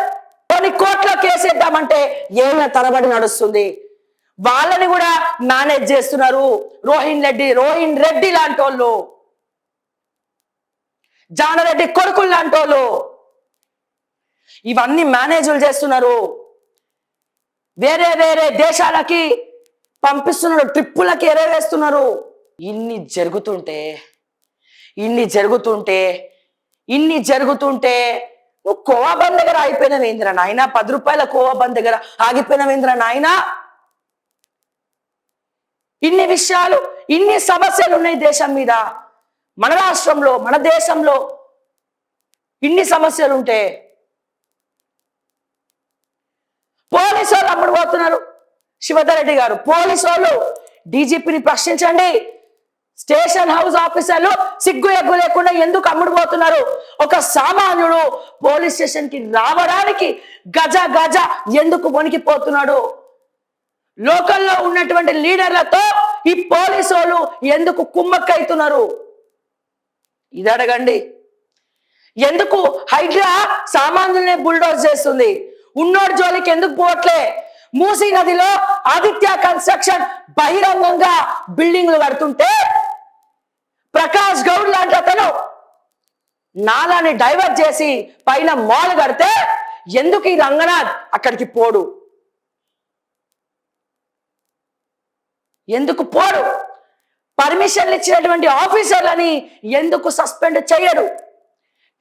కొన్ని కోట్ల కేసేద్దామంటే ఏళ్ళ తరబడి నడుస్తుంది. వాళ్ళని కూడా మేనేజ్ చేస్తున్నారు రోహిన్ రెడ్డి లాంటి వాళ్ళు, జానరెడ్డి కొడుకులు లాంటి వాళ్ళు. ఇవన్నీ మేనేజులు చేస్తున్నారు. వేరే వేరే దేశాలకి పంపిస్తున్నారు, ట్రిప్పులకి ఎరవేస్తున్నారు. ఇన్ని జరుగుతుంటే నువ్వు కోవా బంద్ దగ్గర ఆగిపోయినవేంద్ర నాయన? 10 రూపాయల కోవా బంద్ దగ్గర ఆగిపోయినవేంద్ర నాయన? ఇన్ని విషయాలు, ఇన్ని సమస్యలు ఉన్నాయి దేశం మీద. మన రాష్ట్రంలో, మన దేశంలో ఇన్ని సమస్యలు ఉంటే పోలీసు వాళ్ళు అమ్ముడు పోతున్నారు. శివధర్ రెడ్డి గారు, పోలీసు వాళ్ళు డీజీపీని ప్రశ్నించండి. స్టేషన్ హౌస్ ఆఫీసర్లు సిగ్గు ఎగ్గు లేకుండా ఎందుకు అమ్ముడు పోతున్నారు? ఒక సామాన్యుడు పోలీస్ స్టేషన్ కి రావడానికి గజ ఎందుకు వణికిపోతున్నాడు? లోకల్లో ఉన్నటువంటి లీడర్లతో ఈ పోలీసు వాళ్ళు ఎందుకు కుమ్మక్కైతున్నారు? ఇది అడగండి. ఎందుకు హైడ్రా సామాన్యుల్ని బుల్డోజ్ చేస్తుంది? ఉన్నోడు జోలికి ఎందుకు పోవట్లే? మూసీ నదిలో ఆదిత్య కన్స్ట్రక్షన్ బహిరంగంగా బిల్డింగ్లు కడుతుంటే ప్రకాష్ గౌడ్ లాంటి అతను నాలాని డైవర్ట్ చేసి పైన మాల్ కడితే ఎందుకు ఈ రంగనాథ్ అక్కడికి పోడు? ఎందుకు పోడు? పర్మిషన్లు ఇచ్చినటువంటి ఆఫీసర్లని ఎందుకు సస్పెండ్ చేయడు?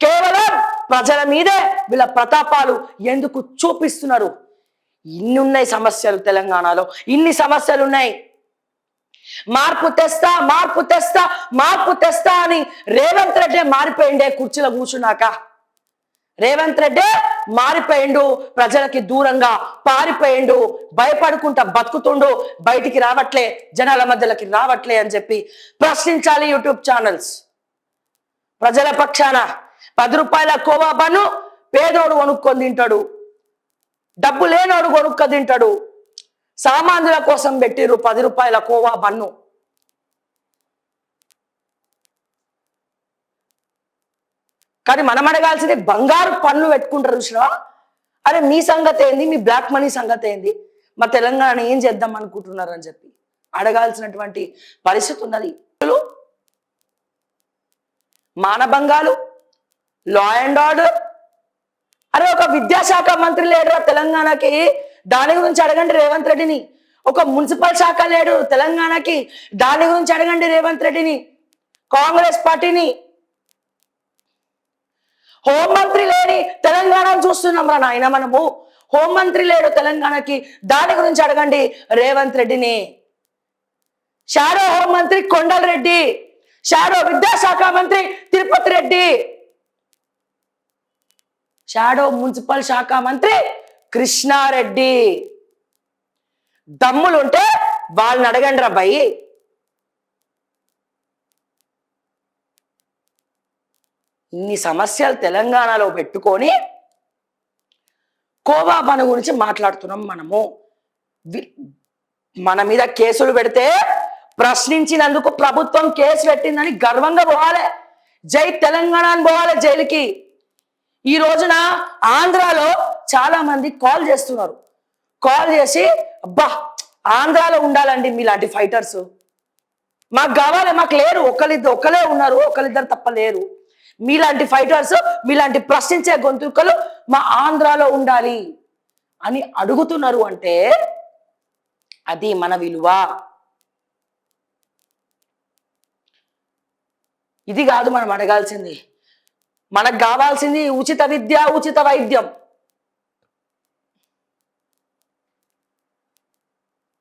కేవలం ప్రజల మీదే వీళ్ళ ప్రతాపాలు ఎందుకు చూపిస్తున్నారు? ఇన్ని ఉన్నాయి సమస్యలు తెలంగాణలో, ఇన్ని సమస్యలు ఉన్నాయి. మార్పు తెస్తా అని రేవంత్ రెడ్డి మారిపోయిండే కుర్చీలో కూర్చున్నాక. రేవంత్ రెడ్డి మారిపోయిండు, ప్రజలకి దూరంగా పారిపోయిండు, భయపడుకుంటా బతుకుతుండు, బయటికి రావట్లే, జనాల మధ్యలోకి రావట్లే అని చెప్పి ప్రశ్నించాలి యూట్యూబ్ ఛానల్స్. ప్రజల పక్షాన 10 రూపాయల కోవా బన్ను పేదోడు కొనుక్కొని తింటాడు, డబ్బు లేనోడు కొనుక్కొని తింటాడు. సామాన్యుల కోసం పెట్టిరు 10 రూపాయల కోవా బన్ను. కానీ మనం అడగాల్సింది బంగారు పన్ను పెట్టుకుంటారు చూసినా, అరే మీ సంగతి ఏంది, మీ బ్లాక్ మనీ సంగతి ఏంది, మా తెలంగాణ ఏం చేద్దాం అనుకుంటున్నారు అని చెప్పి అడగాల్సినటువంటి పరిస్థితి ఉన్నది. మానభంగాలు, లా అండ్ ఆర్డర్. అరే ఒక విద్యాశాఖ మంత్రి లేడు తెలంగాణకి, దాని గురించి అడగండి రేవంత్ రెడ్డిని. ఒక మున్సిపల్ శాఖ లేడు తెలంగాణకి, దాని గురించి అడగండి రేవంత్ రెడ్డిని, కాంగ్రెస్ పార్టీని. హోంమంత్రి లేని తెలంగాణ చూస్తున్నాం రా నాయన మనము. హోంమంత్రి లేడు తెలంగాణకి, దాని గురించి అడగండి రేవంత్ రెడ్డిని. షాడో హోంమంత్రి కొండలరెడ్డి, షాడో విద్యాశాఖ మంత్రి తిరుపతి రెడ్డి, షాడో మున్సిపల్ శాఖ మంత్రి కృష్ణారెడ్డి. దమ్ములుంటే వాళ్ళని అడగండి రా భయ్. ఇన్ని సమస్యలు తెలంగాణలో పెట్టుకొని కోవా బన్ను గురించి మాట్లాడుతున్నాం మనము. మన మీద కేసులు పెడితే ప్రశ్నించినందుకు ప్రభుత్వం కేసు పెట్టిందని గర్వంగా పోవాలి, జై తెలంగాణ అని పోవాలి జైలుకి. ఈ రోజున ఆంధ్రాలో చాలా మంది కాల్ చేస్తున్నారు, కాల్ చేసి అబ్బా ఆంధ్రాలో ఉండాలండి మీలాంటి ఫైటర్స్, మాకు కావాలి, మాకు లేరు, ఒకరే ఉన్నారు, ఒకరిద్దరు తప్ప లేరు, మీలాంటి ఫైటర్స్, మీలాంటి ప్రశ్నించే గొంతుకలు మా ఆంధ్రాలో ఉండాలి అని అడుగుతున్నారు. అంటే అది మన విలువ. ఇది కాదు మనం అడగాల్సింది. మనకు కావాల్సింది ఉచిత విద్య, ఉచిత వైద్యం.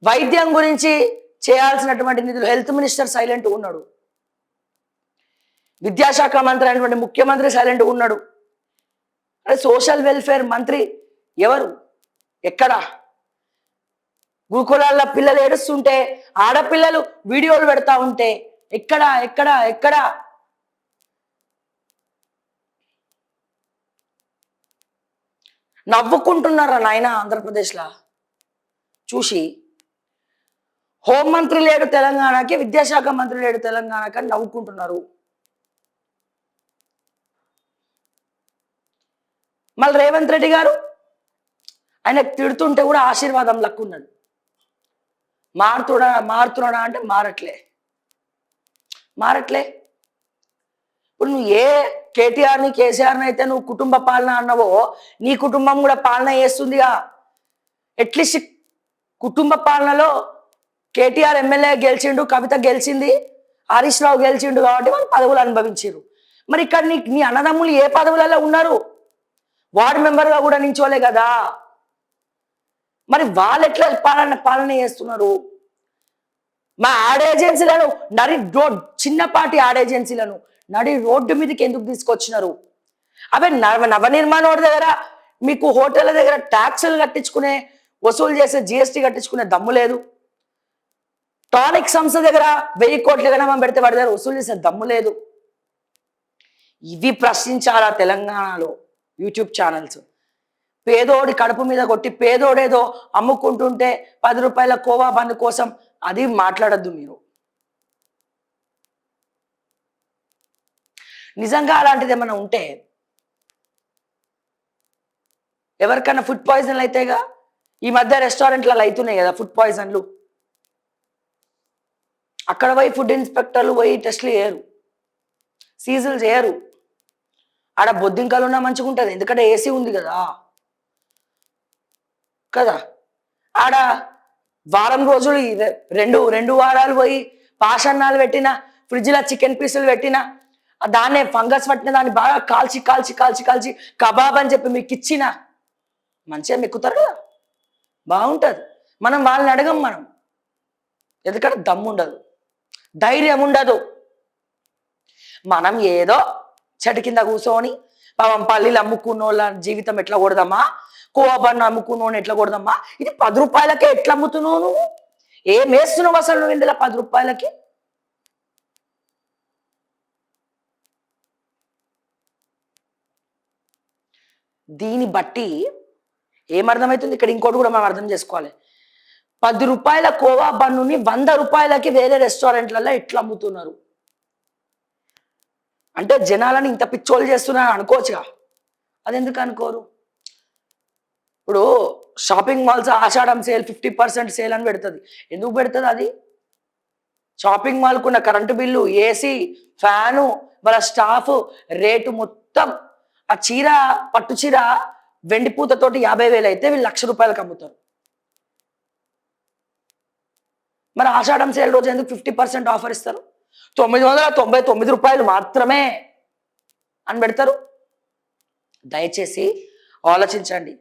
వైద్యం గురించి చేయాల్సినటువంటి నిధులు హెల్త్ మినిస్టర్ సైలెంట్ ఉన్నాడు, విద్యాశాఖ మంత్రి అయినటువంటి ముఖ్యమంత్రి సైలెంట్ ఉన్నాడు. అదే సోషల్ వెల్ఫేర్ మంత్రి ఎవరు, ఎక్కడ? గురుకులాల్లో పిల్లలు ఏడుస్తుంటే, ఆడపిల్లలు వీడియోలు పెడతా ఉంటే ఎక్కడ ఎక్కడ ఎక్కడ? నవ్వుకుంటున్నారా నాయన ఆంధ్రప్రదేశ్లో చూసి. హోంమంత్రి లేడు తెలంగాణకి, విద్యాశాఖ మంత్రి లేడు తెలంగాణకి అని నవ్వుకుంటున్నారు. మళ్ళీ రేవంత్ రెడ్డి గారు ఆయన తిడుతుంటే కూడా ఆశీర్వాదం లక్కున్నది. మారుతున్నాడా అంటే మారట్లే. ఇప్పుడు నువ్వు ఏ కేటీఆర్ని కేసీఆర్ని అయితే నువ్వు కుటుంబ పాలన అన్నవో, నీ కుటుంబం కూడా పాలన చేస్తుందిగా. అట్లీస్ట్ కుటుంబ పాలనలో కేటీఆర్ ఎమ్మెల్యే గెలిచిండు, కవిత గెలిచింది, హరీష్ రావు గెలిచిండు కాబట్టి వాళ్ళు పదవులు అనుభవించారు. మరి ఇక్కడ నీ అన్నదమ్ములు ఏ పదవులలో ఉన్నారు? వార్డు మెంబర్గా కూడా నించోలే కదా. మరి వాళ్ళు ఎట్లా పాలన చేస్తున్నారు? మా యాడ్ ఏజెన్సీలను చిన్నపాటి యాడ్ ఏజెన్సీలను నడి రోడ్డు మీదకి ఎందుకు తీసుకొచ్చినారు? అవే నవనిర్మాణ దగ్గర, మీకు హోటళ్ళ దగ్గర ట్యాక్సులు కట్టించుకునే, వసూలు చేసే జిఎస్టీ కట్టించుకునే దమ్ము లేదు. టానిక్ సంస్థ దగ్గర 1000 కోట్ల గణమం పెడితే వాడి దగ్గర వసూలు చేసే దమ్ము లేదు. ఇవి ప్రశ్నించాలా తెలంగాణలో యూట్యూబ్ ఛానల్స్? పేదోడి కడుపు మీద కొట్టి పేదోడేదో అమ్ముకుంటుంటే 10 రూపాయల కోవా బన్ను కోసం అది మాట్లాడద్దు మీరు. నిజంగా అలాంటిది ఏమైనా ఉంటే ఎవరికైనా ఫుడ్ పాయిజన్లు అయితేగా. ఈ మధ్య రెస్టారెంట్లలో అవుతున్నాయి కదా ఫుడ్ పాయిజన్లు. అక్కడ పోయి ఫుడ్ ఇన్స్పెక్టర్లు పోయి టెస్టులు చేయరు, సీజులు చేయరు. ఆడ బొద్దింకలు ఉన్నా మంచిగా ఉంటుంది, ఎందుకంటే ఏసీ ఉంది కదా. ఆడ వారం రోజులు రెండు వారాలు పోయి పాషన్నాలు పెట్టిన, ఫ్రిడ్జ్లో చికెన్ పీసులు పెట్టిన, దాన్నే ఫంగస్ పట్టిన దాన్ని బాగా కాల్చి కాల్చి కాల్చి కాల్చి కబాబ్ అని చెప్పి మీకు ఇచ్చిన మంచిగా మెక్కుతారు కదా, బాగుంటుంది. మనం వాళ్ళని అడగం, మనం ఎందుకంటే దమ్ము ఉండదు, ధైర్యం ఉండదు. మనం ఏదో చెట్టు కింద కూర్చొని పాపం పల్లీలు అమ్ముకున్నోళ్ళ జీవితం ఎట్లా కొడదామా, కోవా బన్ను అమ్ముకున్నోని ఎట్లా కొడదామా, ఇది 10 రూపాయలకే ఎట్లా అమ్ముతున్నావు నువ్వు? ఏం వేస్తున్నావు అసలు నువ్వు ఇందులో 10 రూపాయలకి? దీన్ని బట్టి ఏమర్థమవుతుంది? ఇక్కడ ఇంకోటి కూడా మనం అర్థం చేసుకోవాలి. 10 రూపాయల కోవా బన్నుని 100 రూపాయలకి వేరే రెస్టారెంట్లలో ఎట్లా అమ్ముతున్నారు అంటే జనాలని ఇంత పిచ్చోళ్ళు చేస్తున్నారు అనుకోవచ్చుగా. అది ఎందుకు అనుకోరు? ఇప్పుడు షాపింగ్ మాల్స్ ఆషాఢం సేల్ 50% సేల్ అని పెడుతుంది. ఎందుకు పెడుతుంది అది? షాపింగ్ మాల్కు ఉన్న కరెంటు బిల్లు, ఏసీ, ఫ్యాను, వాళ్ళ స్టాఫ్, రేటు మొత్తం. ఆ చీర, పట్టు చీర వెండి పూతతోటి 50,000 అయితే వీళ్ళు 1,00,000 రూపాయలకు అమ్ముతారు. మరి ఆషాఢం సేల్ రోజు ఎందుకు 50% ఆఫర్ ఇస్తారు? 999 రూపాయలు మాత్రమే అని పెడతారు. దయచేసి ఆలోచించండి.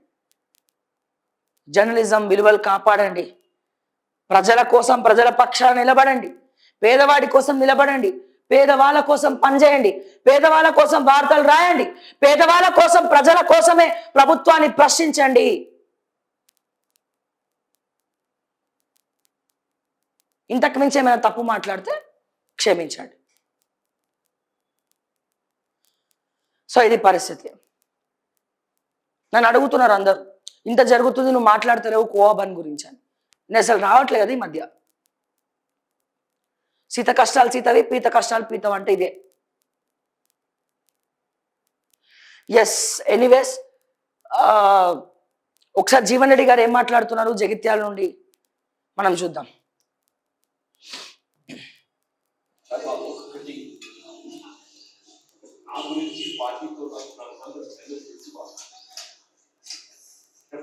జర్నలిజం విలువలు కాపాడండి. ప్రజల కోసం, ప్రజల పక్షాన నిలబడండి. పేదవాడి కోసం నిలబడండి. పేదవాళ్ళ కోసం పనిచేయండి. పేదవాళ్ళ కోసం వార్తలు రాయండి. పేదవాళ్ళ కోసం, ప్రజల కోసమే ప్రభుత్వాన్ని ప్రశ్నించండి. ఇంతకు మించి ఏమైనా తప్పు మాట్లాడితే క్షమించండి. సో ఇది పరిస్థితి. నన్ను అడుగుతున్నారు అందరూ, ఇంత జరుగుతుంది నువ్వు మాట్లాడతలేవు కోవా బన్ గురించి అని. నేను అసలు రావట్లేదు కదా ఈ మధ్య. సీత కష్టాలు సీతవి, పీత కష్టాలు పీతవి అంటే ఇదే. ఎస్, ఎనీవేస్, ఒకసారి జీవన్ రెడ్డి గారు ఏం మాట్లాడుతున్నారు జగిత్యాల నుండి మనం చూద్దాం.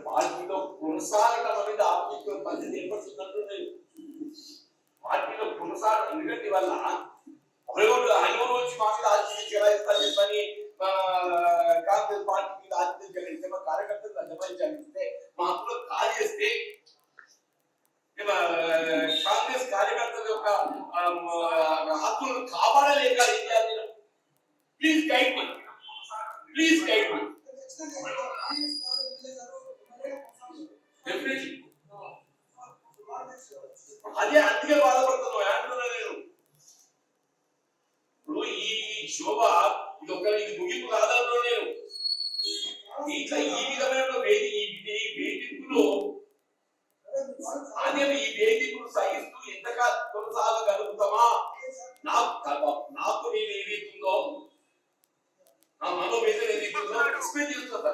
పార్టీలో కొనసాగటం అనేది ఆర్థిక పరిస్థితి ఏర్పడుతున్నట్టు పార్టీలో కొనసాగ ఎందుకంటే వల్ల హైకోర్టు వచ్చి మా మీద ఆర్థిక చెలాయిస్తాను చెప్పని కాంగ్రెస్ పార్టీ మీద ఆర్థిక చెలాయిస్తే మా కార్యకర్తలు జమాయించాలిస్తే మా హక్కులో ఖాళీ చేస్తే కాంగ్రెస్ కార్యకర్తల యొక్క హక్కులను కాపాడలేక ఏం చేయాలి? Please guide me, please guide me. అదే అందుకే బాధపడుతున్నావు అంటున్నా నేను. ఇప్పుడు ఈ శోభ ఇది ఒక ఇది ముగింపు కాదంలో నేను ఇట్లా ఈ విధమైన వేదికలు అదే ఈ వేదికలు సహిస్తూ ఎంతగా కొనసాగగలుగుతామా? నాకు నేను ఏదైతుందో నా మనోవేదన ఏదైతుందో ఎక్స్ప్లెయిన్ చేస్తున్నా.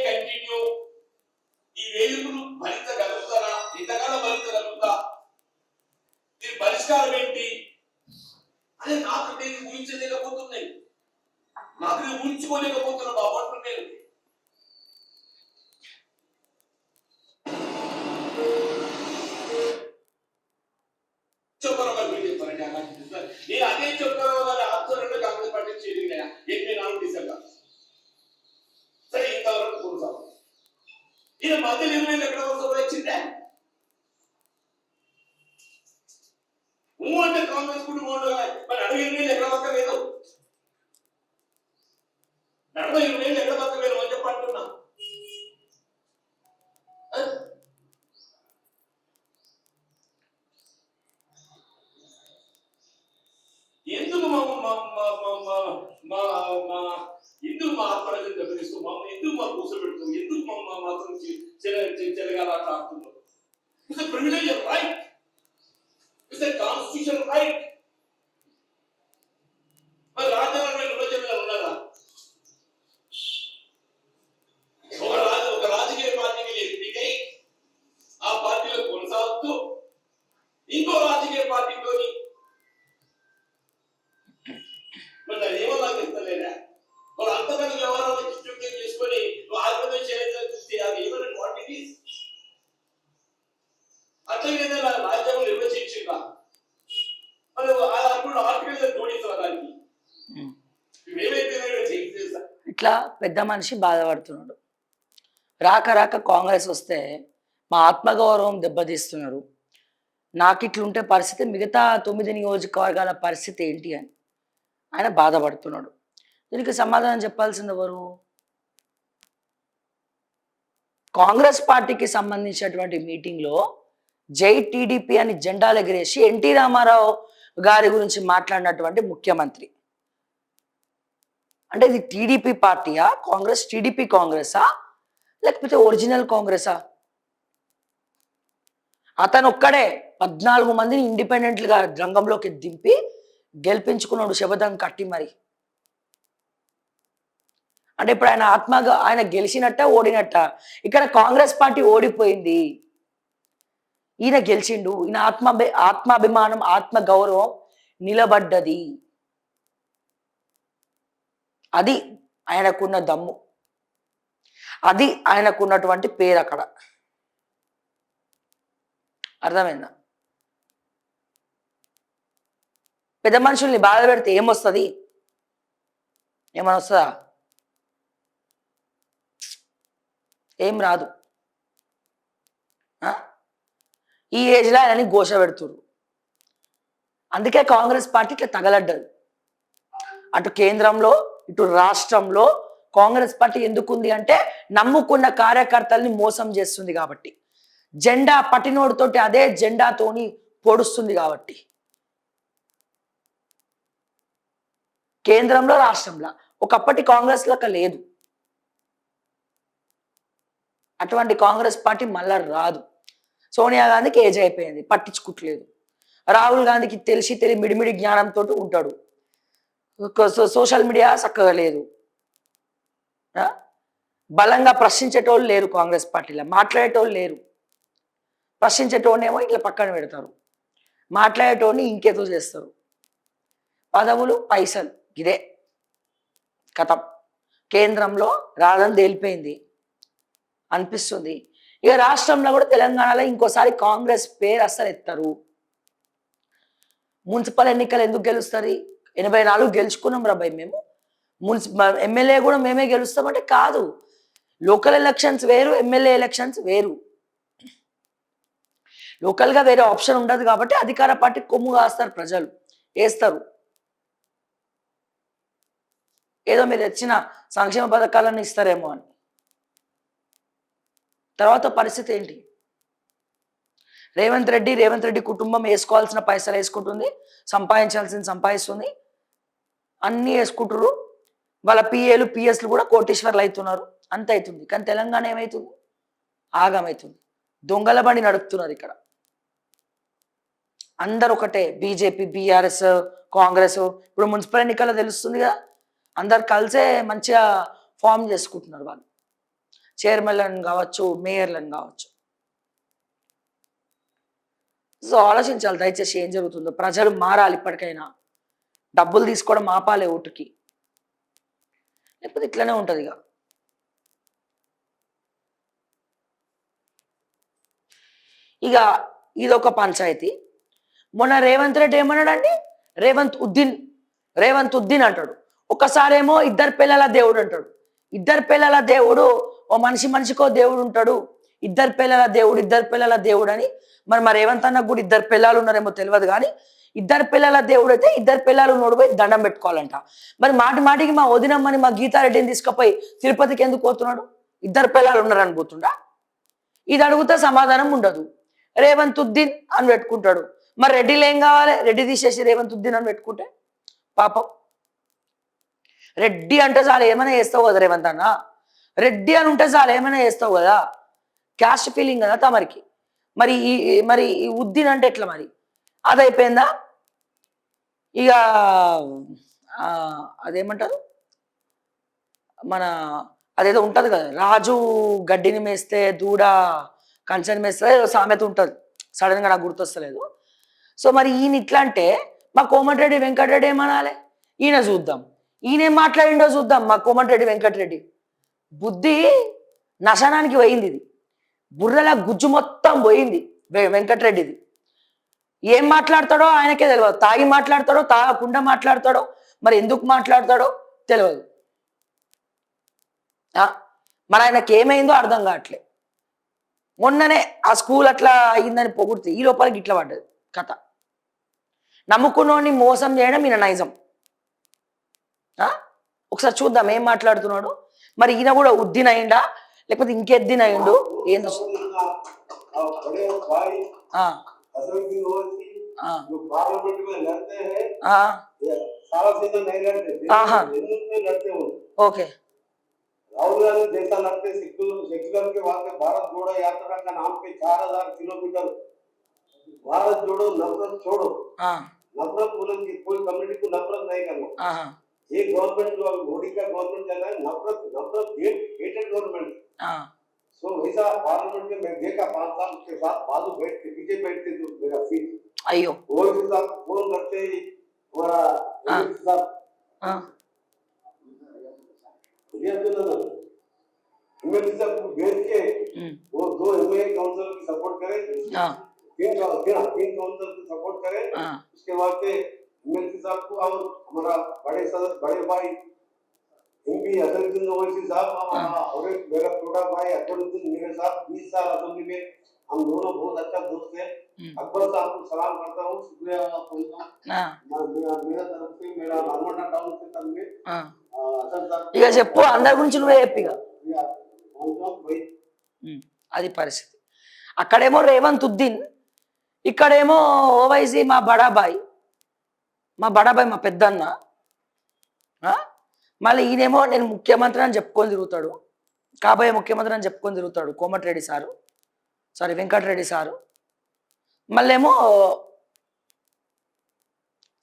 కంటిన్యూ ఈ వేదికలు భరించగలుగుతారా? ఎంతకాలం భరించగలుగుతా? దీని పరిష్కారం ఏంటి అదే నాకు నేను ఊహించలేకపోతున్నాయి. నాకు నేను ఊహించుకోలేకపోతున్నా బాబు అంటున్నాను నేను. నేను అదే చెప్పాను ఆధ్వర్యంలో కాంగ్రెస్ పార్టీ చేరింది 84 డిసెంబర్. సరే ఇంతవరకు కొనసాగు ఈయన మధ్య నిర్ణయం ఎక్కడ వరకు వచ్చిందే అంటే కాంగ్రెస్ కుటుంబం మరి అడుగు నిర్ణయం ఎక్కడ పక్క లేదు, 40 నిర్ణయం ఎక్కడ పక్క లేదు అని చెప్పంటున్నా. ఎందుకు ఎందుకు మా ఆత్మరాజ్యం దెబ్బతీస్తూ మమ్మల్ని ఎందుకు మా కూర్చోబెడుతూ ఎందుకు మాత్రం చెలగాల ఆడుతున్నారు? It's a privilege right, it's a constitution right. మరి రాజ్యాంగ నిర్వచనాలు ఉన్నారా? ఒక రాజకీయ పార్టీకి ఎంపికై ఆ పార్టీలో కొనసాగుతూ ఇంకో రాజకీయ పార్టీతోని మరి అది ఏమో నాకు ఇస్తలేదా? వాళ్ళు అంతమంది వ్యవహారాలను ఇష్టం చేసుకొని ఆత్మహత్య చేయాలని చూస్తే అది ఏమైనా క్వాంటిటీ అట్లయితే రాజ్యాంగం నిర్వచించిందా? మరి అప్పుడు ఆర్టికల్ జోడించాలి దానికి ఏమైతే. ఇట్లా పెద్ద మనిషి బాధపడుతున్నాడు. రాక రాక కాంగ్రెస్ వస్తే మా ఆత్మగౌరవం దెబ్బతీస్తున్నారు. నాకు ఇట్లుంటే పరిస్థితి మిగతా 9 నియోజకవర్గాల పరిస్థితి ఏంటి అని ఆయన బాధపడుతున్నాడు. దీనికి సమాధానం చెప్పాల్సింది ఎవరు? కాంగ్రెస్ పార్టీకి సంబంధించినటువంటి మీటింగ్లో జై టీడీపీ అని జెండాలు ఎగిరేసి ఎన్టీ రామారావు గారి గురించి మాట్లాడినటువంటి ముఖ్యమంత్రి. అంటే ఇది టీడీపీ పార్టీయా, కాంగ్రెస్ టీడీపీ కాంగ్రెసా, లేకపోతే ఒరిజినల్ కాంగ్రెసా? అతను ఒక్కడే 14 మందిని ఇండిపెండెంట్గా రంగంలోకి దింపి గెలిపించుకున్నాడు శబదం కట్టి మరి. అంటే ఇప్పుడు ఆయన గెలిచినట్ట ఓడినట్ట? ఇక్కడ కాంగ్రెస్ పార్టీ ఓడిపోయింది, ఈయన గెలిచిండు. ఈయన ఆత్మాభిమానం ఆత్మ గౌరవం నిలబడ్డది. అది ఆయనకున్న దమ్ము, అది ఆయనకున్నటువంటి పేరు అక్కడ. అర్థమైందా? పెద్ద మనుషుల్ని బాధ పెడితే ఏమొస్తుంది? ఏమని వస్తుందా? ఏం రాదు. ఈ ఏజ్లో ఆయనని ఘోష పెడుతున్నారు. అందుకే కాంగ్రెస్ పార్టీ ఇట్లా తగలడ్డది. అటు కేంద్రంలో ఇటు రాష్ట్రంలో కాంగ్రెస్ పార్టీ ఎందుకుంది అంటే నమ్ముకున్న కార్యకర్తల్ని మోసం చేస్తుంది కాబట్టి, జెండా పట్టినోడితోటి అదే జెండాతోని పొడుస్తుంది కాబట్టి. కేంద్రంలో రాష్ట్రంలో ఒకప్పటి కాంగ్రెస్ లెక్క లేదు. అటువంటి కాంగ్రెస్ పార్టీ మళ్ళా రాదు. సోనియా గాంధీకి ఏజ్ అయిపోయింది, పట్టించుకోవట్లేదు. రాహుల్ గాంధీకి తెలిసి మిడిమిడి జ్ఞానంతో ఉంటాడు. సోషల్ మీడియా చక్కగా లేదు. బలంగా ప్రశ్నించేటోళ్ళు లేరు కాంగ్రెస్ పార్టీలో, మాట్లాడేటోళ్ళు లేరు. ప్రశ్నించేటోళ్ళేమో ఇట్లా పక్కన పెడతారు, మాట్లాడేటోడిని ఇంకేదో చేస్తారు. పదవులు పైసలు ఇదే కథం. కేంద్రంలో రాదని తేలిపోయింది అనిపిస్తుంది. ఇక రాష్ట్రంలో కూడా తెలంగాణలో ఇంకోసారి కాంగ్రెస్ పేరు అస్సలు ఎత్తారు. మున్సిపల్ ఎన్నికలు ఎందుకు గెలుస్తుంది? 84 గెలుచుకున్నాం రాబాయ్ మేము. ఎమ్మెల్యే కూడా మేమే గెలుస్తామంటే కాదు. లోకల్ ఎలక్షన్స్ వేరు, ఎమ్మెల్యే ఎలక్షన్స్ వేరు. లోకల్గా వేరే ఆప్షన్ ఉండదు కాబట్టి అధికార పార్టీ కొమ్ము కాస్తారు, ప్రజలు వేస్తారు. ఏదో మీరు తెచ్చిన సంక్షేమ పథకాలను ఇస్తారేమో అని. తర్వాత పరిస్థితి ఏంటి? రేవంత్ రెడ్డి కుటుంబం వేసుకోవాల్సిన పైసలు వేసుకుంటుంది, సంపాదించాల్సింది సంపాదిస్తుంది, అన్నీ వేసుకుంటారు. వాళ్ళ పిఏలు పిఎస్లు కూడా కోటీశ్వర్లు అవుతున్నారు. అంత అవుతుంది. కానీ తెలంగాణ ఏమవుతుంది? ఆగమవుతుంది. దొంగల బండి నడుపుతున్నారు ఇక్కడ. అందరు ఒకటే, బీజేపీ, బీఆర్ఎస్, కాంగ్రెస్. ఇప్పుడు మున్సిపల్ ఎన్నికల్లో తెలుస్తుంది కదా, అందరు కలిసే మంచిగా ఫామ్ చేసుకుంటున్నారు వాళ్ళు, చైర్మన్లను కావచ్చు, మేయర్లను కావచ్చు. సో ఆలోచించాలి దయచేసి ఏం జరుగుతుందో. ప్రజలు మారాలి ఇప్పటికైనా. డబ్బులు తీసుకోవడం ఆపాలి ఓటుకి, లేకపోతే ఇట్లనే ఉంటుంది ఇక. ఇక ఇదొక పంచాయతీ. మొన్న రేవంత్ రెడ్డి ఏమన్నాడండి? రేవంత్ ఉద్దీన్ అంటాడు. ఒకసారేమో ఇద్దరు పిల్లల దేవుడు అంటాడు. ఇద్దరు పిల్లల దేవుడు, ఓ మనిషికో దేవుడు ఉంటాడు. ఇద్దరు పిల్లల దేవుడు అని. మరి రేవంత్ అన్నకు కూడా ఇద్దరు పిల్లలు ఉన్నారేమో తెలియదు, కానీ ఇద్దరు పిల్లల దేవుడు అయితే ఇద్దరు పిల్లలు ఉన్నోడు పోయి దండం పెట్టుకోవాలంట. మరి మాటికి మా వదినమ్మని, మా గీతారెడ్డిని తీసుకుపోయి తిరుపతికి ఎందుకు పోతున్నాడు? ఇద్దరు పిల్లలు ఉన్నారని పోతుండా? ఇది అడిగితే సమాధానం ఉండదు. రేవంత్ ఉద్దీన్ అని పెట్టుకుంటాడు. మరి రెడ్డిలు ఏం కావాలి? రెడ్డి తీసేసి రేవంత్ ఉద్దీన్ అని పెట్టుకుంటే పాపం. రెడ్డి అంటే చాలు ఏమైనా చేస్తావు కదా రేవంత్ అన్న. రెడ్డి అని ఉంటే చాలు ఏమైనా చేస్తావు కదా. క్యాస్ట్ ఫీలింగ్ కదా తమరికి. మరి ఈ ఉద్దీన్ అంటే ఎట్లా? మరి అదైపోయిందా? ఇక అదేమంటారు, మన అదేదో ఉంటుంది కదా, రాజు గడ్డిని మేస్తే దూడ కంచెని మేస్తే సామెత ఉంటుంది. సడన్గా నాకు గుర్తొస్తలేదు. సో మరి ఈయన ఇట్లా అంటే మా కోమటిరెడ్డి వెంకటరెడ్డి ఏమనాలి? ఈయన చూద్దాం, ఈయనేం మాట్లాడిండో చూద్దాం. మా కోమటిరెడ్డి వెంకటరెడ్డి బుద్ధి నశనానికి పోయింది. ఇది బుర్రల గుజ్జు మొత్తం పోయింది వెంకటరెడ్డిది. ఏం మాట్లాడతాడో ఆయనకే తెలియదు. తాగి మాట్లాడతాడో, తాగకుండా మాట్లాడతాడో, మరి ఎందుకు మాట్లాడతాడో తెలియదు. మరి ఆయనకి ఏమైందో అర్థం కావట్లే. మొన్ననే ఆ స్కూల్ అట్లా అయిందని పొగుడితే ఈ లోపలికి ఇట్లా పడ్డది కథ. నమ్ముకున్నోడిని మోసం చేయడం ఈయన నైజం. ఆ? ఒకసారి చూద్దాం ఏం మాట్లాడుతున్నాడు. మరి ఈయన కూడా ఉద్దిన్ అయిందా లేకపోతే ఇంకెద్దిన్ అయిండు ఏందో. बड़े भाई ఆ, अजहरुद्दीन ओवैसी ఆ, जो पार्लियामेंट में लड़ते हैं, ఆ, सारा से तो नहीं लड़ते, आहा। दिल्ली में लड़ते हो। ఓకే. राहुल गांधी जैसा लड़ते सेक्युलर के वास्ते भारत जोड़ो यात्रा का नाम पे 4000 किलोमीटर भारत जोड़ो नफरत छोड़ो, ఆ, नफरत बोले कि कोई कम्युनिटी को नफरत नहीं करना। ఆహా, ये गवर्नमेंट जो मोदी का गवर्नमेंट चल रहा है नफरत नफरत हेटेड गवर्नमेंट। ఆ, सो वैसा पार्लियामेंट में मैं देखा 5 साल के साथ बाजू बैठ के पीछे बैठते जो मेरा सीट అయ్యో. वो साहब फोन करते ही हमारा हाँ। साहब ఆ, एमएलसी साहब को भेज के ఉమ్, वो 2 एमए काउंसिल की सपोर्ट करें, ఆ, 3 काउंसिल की सपोर्ट करें। ఆ, उसके बाद से एमएलसी साहब को और हमारा बड़े सदस्य बड़े भाई एमपी अजहरुद्दीन ओवैसी साहब और एक मेरा छोटा भाई अकबरुद्दीन मेरे साथ 20 साल असेंबली में हम दोनों बहुत अच्छा दोस्त हैं। ఉమ్, अकबर साहब को सलाम करता हूँ, शुक्रिया बोलता हूँ। ఆ, मेरा तरफ से मेरा नर्मदा टाउन से तरफ में ఆ. असल साहब ఇక చెప్పు అందరి గురించి నువ్వే చెప్పు ఇక. भाई ఉమ్, అది పరిస్థితి. అక్కడేమో రేవంత్ ఉద్దీన్, ఇక్కడేమో ఓవైసీ మా బడాబాయ్, మా బడాబాయ్ మా పెద్దన్న. ఆ? మళ్ళీ ఈయనేమో నేను ముఖ్యమంత్రి అని చెప్పుకొని తిరుగుతాడు, కాబోయే ముఖ్యమంత్రి అని చెప్పుకొని తిరుగుతాడు Komatireddy sir, sorry Venkatareddy sir. మళ్ళేమో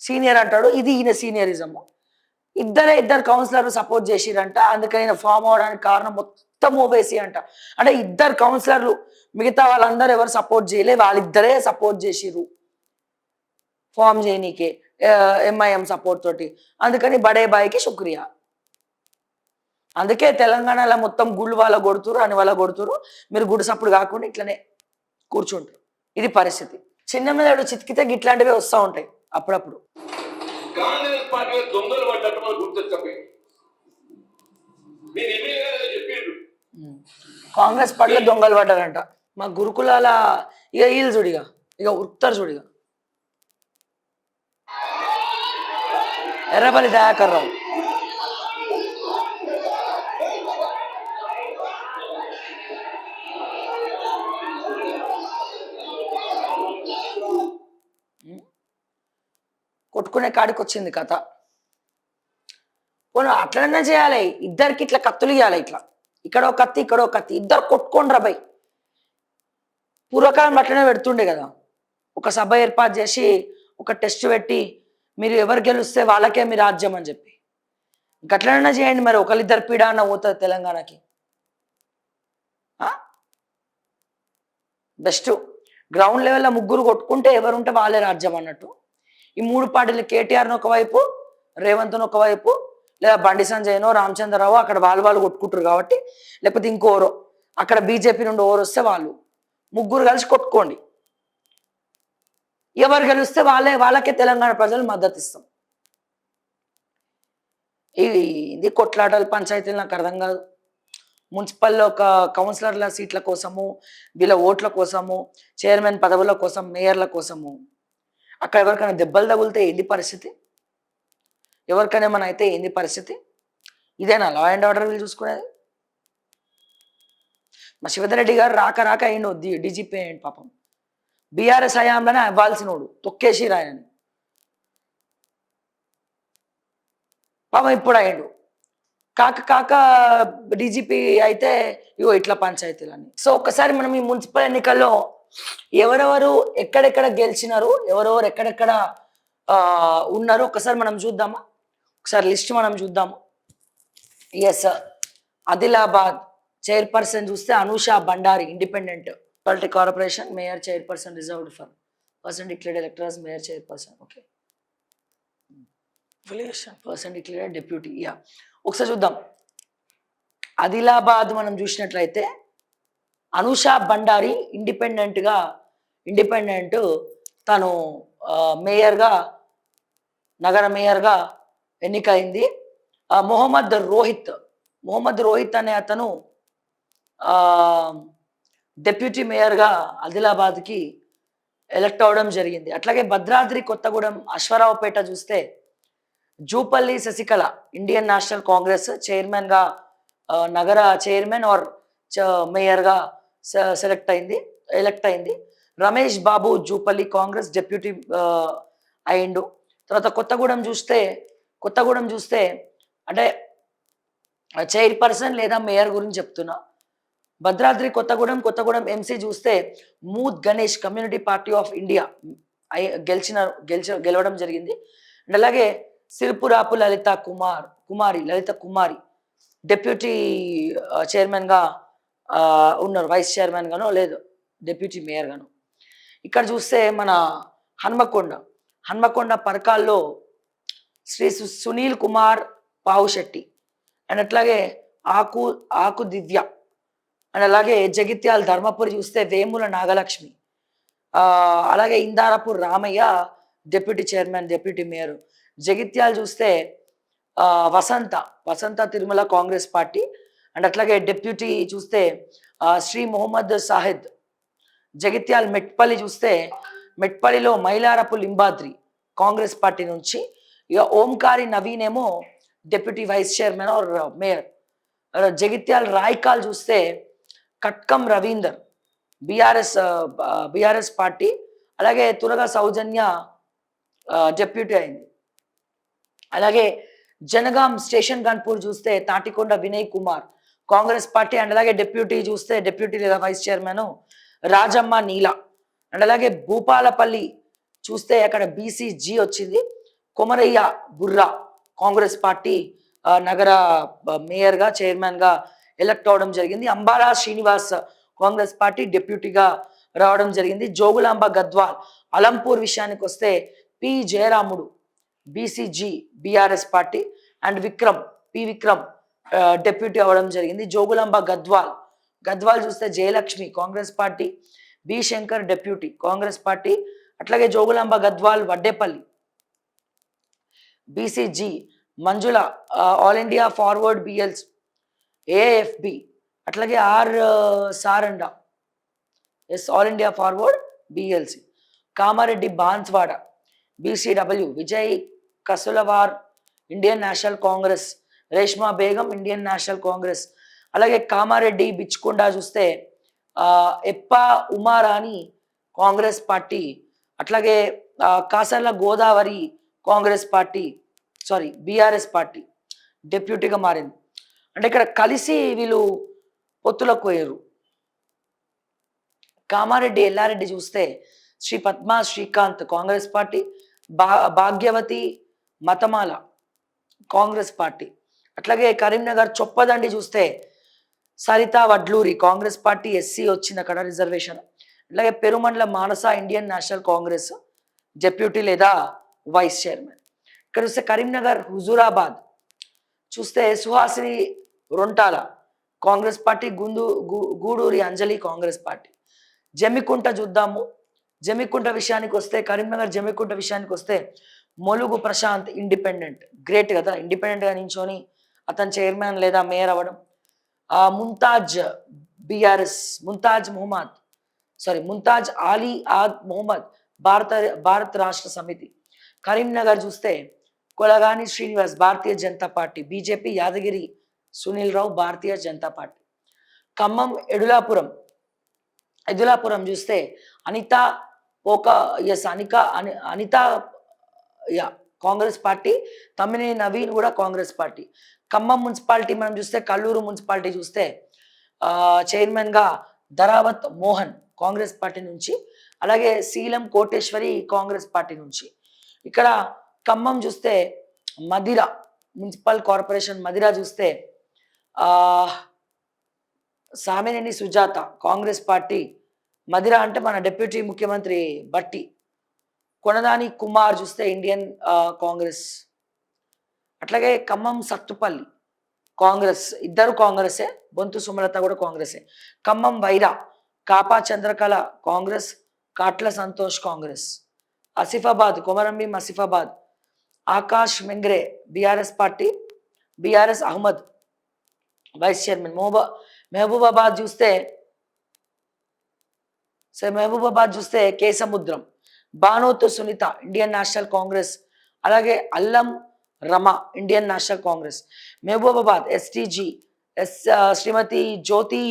సీనియర్ అంటాడు, ఇది ఈయన సీనియరిజము. ఇద్దరు కౌన్సిలర్ సపోర్ట్ చేసిరంట, అందుకని ఈయన ఫామ్ అవడానికి కారణం మొత్తం ఓబేసీ అంట. అంటే ఇద్దరు కౌన్సిలర్లు, మిగతా వాళ్ళందరూ ఎవరు సపోర్ట్ చేయలే, వాళ్ళిద్దరే సపోర్ట్ చేసిర్రు ఫామ్ చేయనీకే ఎంఐఎం సపోర్ట్ తోటి. అందుకని బడే బాయ్కి శుక్రియా. అందుకే తెలంగాణలో మొత్తం గుళ్ళు వాళ్ళ కొడుతురు అని వాళ్ళ కొడుతురు, మీరు గుడి సప్పుడు కాకుండా ఇట్లనే కూర్చుంటారు. ఇది పరిస్థితి. చిన్న మీద చితికితే ఇట్లాంటివి వస్తూ ఉంటాయి అప్పుడప్పుడు. కాంగ్రెస్ పార్టీలో దొంగలు పడ్డట్టు మనం గుర్తెచ్చకపోయి మీరు ఎమ్మెల్యే గారు చెప్పిండ్రు కాంగ్రెస్ పార్టీలో దొంగలు పడ్డారంట. మా గురుకులాల ఇక వీళ్ళు చూడిగా, ఇక ఉత్తరు చూడిగా ఎర్రబల్లి దయాకర్ రావు. కొట్టుకునే కాడికి వచ్చింది కథ. పోను అట్లనే చేయాలి, ఇద్దరికి ఇట్లా కత్తులు ఇవ్వాలి, ఇట్లా ఇక్కడో కత్తి ఇక్కడో కత్తి, ఇద్దరు కొట్టుకోండి రాబాయ్. పూర్వకాలం అట్లనే పెడుతుండే కదా, ఒక సభ ఏర్పాటు చేసి ఒక టెస్ట్ పెట్టి మీరు ఎవరు గెలిస్తే వాళ్ళకే మీ రాజ్యం అని చెప్పి గట్లనే చేయండి. మరి ఒకరిద్దరు పీడ అన్న పోతుంది తెలంగాణకి. బెస్ట్ గ్రౌండ్ లెవెల్లో ముగ్గురు కొట్టుకుంటే ఎవరుంటే వాళ్ళే రాజ్యం అన్నట్టు. ఈ మూడు పార్టీలు కేటీఆర్ను ఒకవైపు, రేవంత్ను ఒకవైపు, లేదా బండి సంజయ్నో రామచంద్రరావు అక్కడ వాళ్ళు కొట్టుకుంటారు కాబట్టి, లేకపోతే ఇంకోరో అక్కడ బీజేపీ నుండి ఓవరు వస్తే వాళ్ళు ముగ్గురు కలిసి కొట్టుకోండి. ఎవరు గెలిస్తే వాళ్ళకే తెలంగాణ ప్రజలు మద్దతు ఇస్తాం. ఇది కొట్లాటలు పంచాయతీలు నాకు అర్థం కాదు. మున్సిపల్లో ఒక కౌన్సిలర్ల సీట్ల కోసము, వీళ్ళ ఓట్ల కోసము, చైర్మన్ పదవుల కోసం, మేయర్ల కోసము అక్కడ ఎవరికైనా దెబ్బలు తగిలితే ఏంది పరిస్థితి? ఎవరికైనా ఏమైనా అయితే ఏంది పరిస్థితి? ఇదేనా లా అండ్ ఆర్డర్ వీళ్ళు చూసుకునేది? మా శివధరెడ్డి గారు రాక అయిండు డీజీపీ అయ్యండి పాపం. బీఆర్ఎస్ హయాంలోనే అవ్వాల్సినోడు, తొక్కేసి రాయని పాపం ఇప్పుడు అయ్యిండు. కాక డీజీపీ అయితే ఇగో ఇట్లా పంచాయతీలని. సో ఒక్కసారి మనం ఈ మున్సిపల్ ఎన్నికల్లో ఎవరెవరు ఎక్కడెక్కడ గెలిచినారు, ఎవరెవరు ఎక్కడెక్కడ ఉన్నారు ఒకసారి మనం చూద్దామా? ఒకసారి లిస్ట్ మనం చూద్దాము. ఎస్, ఆదిలాబాద్ చైర్పర్సన్ చూస్తే Anusha Bandari, independent. Municipality corporation mayor chairperson, reserved for person declared ఎలక్టర్ as mayor chairperson. Okay, person declared deputy. Yeah, ఒకసారి చూద్దాం. ఆదిలాబాద్ మనం చూసినట్లయితే అనూషా బండారి ఇండిపెండెంట్ తను మేయర్గా, నగర మేయర్గా ఎన్నికైంది. మొహమ్మద్ రోహిత్ అనే అతను డెప్యూటీ మేయర్గా ఆదిలాబాద్కి ఎలక్ట్ అవ్వడం జరిగింది. అట్లాగే భద్రాద్రి కొత్తగూడెం అశ్వరావుపేట చూస్తే జూపల్లి శశికళ ఇండియన్ నేషనల్ కాంగ్రెస్ చైర్మన్గా నగర చైర్మన్ ఆర్ మేయర్గా ఎలెక్ట్ అయింది. రమేష్ బాబు జూపల్లి కాంగ్రెస్ డిప్యూటీ అయిండు. తర్వాత కొత్తగూడెం చూస్తే అంటే చైర్పర్సన్ లేదా మేయర్ గురించి చెప్తున్నా. భద్రాద్రి కొత్తగూడెం ఎంసీ చూస్తే మూత్ Ganesh community party of India గెలవడం జరిగింది. అండ్ అలాగే సిరిపురాపు లలిత కుమారి డిప్యూటీ చైర్మన్గా ఉన్నారు, వైస్ చైర్మన్ గాను లేదు డిప్యూటీ మేయర్ గాను. ఇక్కడ చూస్తే మన హన్మకొండ పరకాల్లో శ్రీ సునీల్ కుమార్ పావుశెట్టి అండ్ అట్లాగే ఆకు దివ్య అండ్ అలాగే జగిత్యాల ధర్మపురి చూస్తే వేముల నాగలక్ష్మి, అలాగే Indarapur Ramaiah deputy chairman deputy mayor. Jagtial చూస్తే Vasantha Tirumala Congress party and అట్లాగే డిప్యూటీ చూస్తే శ్రీ మొహమ్మద్ సాహిద్. జగిత్యాల మెట్పల్లిలో మైలారపు లింబాద్రి కాంగ్రెస్ పార్టీ నుంచి. ఇక ఓంకారి నవీన్ ఏమో deputy vice chairman or mayor. Jagtial Raikal చూస్తే కట్కం రవీందర్ బీఆర్ఎస్ పార్టీ, అలాగే తురగా సౌజన్య డిప్యూటీ అయింది. అలాగే జనగాం స్టేషన్ గన్పూర్ చూస్తే తాటికొండ వినయ్ కుమార్ కాంగ్రెస్ పార్టీ అండ్ అలాగే డిప్యూటీ లేదా vice chairman Rajamma Neela. And అలాగే భూపాలపల్లి చూస్తే అక్కడ బీసీజీ వచ్చింది, కొమరయ్య బుర్రా కాంగ్రెస్ పార్టీ నగర మేయర్గా చైర్మన్గా ఎలక్ట్ అవడం జరిగింది. అంబాలా శ్రీనివాస్ కాంగ్రెస్ పార్టీ డిప్యూటీగా రావడం జరిగింది. జోగులాంబ గద్వాల్ అలంపూర్ విషయానికి వస్తే P Jayaramudu BCG BRS party and Vikram deputy అవ్వడం జరిగింది. జోగులాంబ గద్వాల్ చూస్తే Jayalakshmi Congress party, B Shankar deputy Congress party. అట్లాగే Jogulamba Gadwal Vaddepalli BCG Manjula All India Forward bloc AFB. అట్లాగే Saranda All India Forward bloc. Kamareddy Banswada BCW Vijay Kasulawar Indian National Congress, Reshma Begum Indian National Congress. అలాగే కామారెడ్డి బిచ్చుకొండ చూస్తే ఎప్ప ఉమారాణి కాంగ్రెస్ పార్టీ. అట్లాగే Kasarla Godavari Congress party BRS party డిప్యూటీగా మారింది. అంటే ఇక్కడ కలిసి వీళ్ళు పొత్తులకు పోయారు. కామారెడ్డి ఎల్లారెడ్డి చూస్తే శ్రీ పద్మా శ్రీకాంత్ కాంగ్రెస్ పార్టీ, భాగ్యవతి మతమాల కాంగ్రెస్ పార్టీ. అట్లాగే కరీంనగర్ చొప్పదండి చూస్తే సరిత వడ్లూరి కాంగ్రెస్ పార్టీ, ఎస్సీ వచ్చింది అక్కడ రిజర్వేషన్. అట్లాగే పెరుమండ్ల మానస ఇండియన్ నేషనల్ కాంగ్రెస్ డిప్యూటీ లేదా వైస్ చైర్మన్. ఇక్కడ చూస్తే కరీంనగర్ హుజూరాబాద్ చూస్తే సుహాసిని రొంటాల కాంగ్రెస్ పార్టీ, గూడూరి అంజలి కాంగ్రెస్ పార్టీ. జమ్మికుంట చూద్దాము. కరీంనగర్ జమ్మికుంట విషయానికి వస్తే మొలుగు ప్రశాంత్ ఇండిపెండెంట్, గ్రేట్ కదా, ఇండిపెండెంట్గా నించొని అతను చైర్మన్ లేదా మేయర్ అవ్వడం. ముంతాజ్ బీఆర్ఎస్ ముంతాజ్ ఆలీ ఆద్ మొహమ్మద్ భారత రాష్ట్ర సమితి. కరీంనగర్ చూస్తే కొలగాని శ్రీనివాస్ భారతీయ జనతా పార్టీ, బీజేపీ యాదగిరి సునీల్ రావు భారతీయ జనతా పార్టీ. ఖమ్మం ఎదులాపురం చూస్తే అనిత కాంగ్రెస్ పార్టీ, తమ్మినేని నవీన్ కూడా కాంగ్రెస్ పార్టీ. ఖమ్మం మున్సిపాలిటీ మనం చూస్తే కల్లూరు మున్సిపాలిటీ చూస్తే చైర్మన్గా ధరావత్ మోహన్ కాంగ్రెస్ పార్టీ నుంచి, అలాగే శీలం కోటేశ్వరి కాంగ్రెస్ పార్టీ నుంచి. ఇక్కడ ఖమ్మం చూస్తే మదిర మున్సిపల్ కార్పొరేషన్ మదిర చూస్తే సామినేని సుజాత కాంగ్రెస్ పార్టీ. మదిర అంటే మన డిప్యూటీ ముఖ్యమంత్రి బట్టి. కొనదాని కుమార్ చూస్తే ఇండియన్ కాంగ్రెస్. అట్లాగే ఖమ్మం సత్తుపల్లి కాంగ్రెస్, ఇద్దరు కాంగ్రెసే, బొంతు సుమలత కూడా కాంగ్రెసే. Khammam Wyra Kapa Chandrakala Congress, Katla Santosh Congress. Asifabad Komarambheem Asifabad Akash Mengre BRS party, BRS Ahmed vice chairman. Mahabubabad చూస్తే Kesamudram Banothu Sunitha Indian National Congress. అలాగే Allam Rama Indian National Congress. Mahabubabad STG Shrimati Jyothi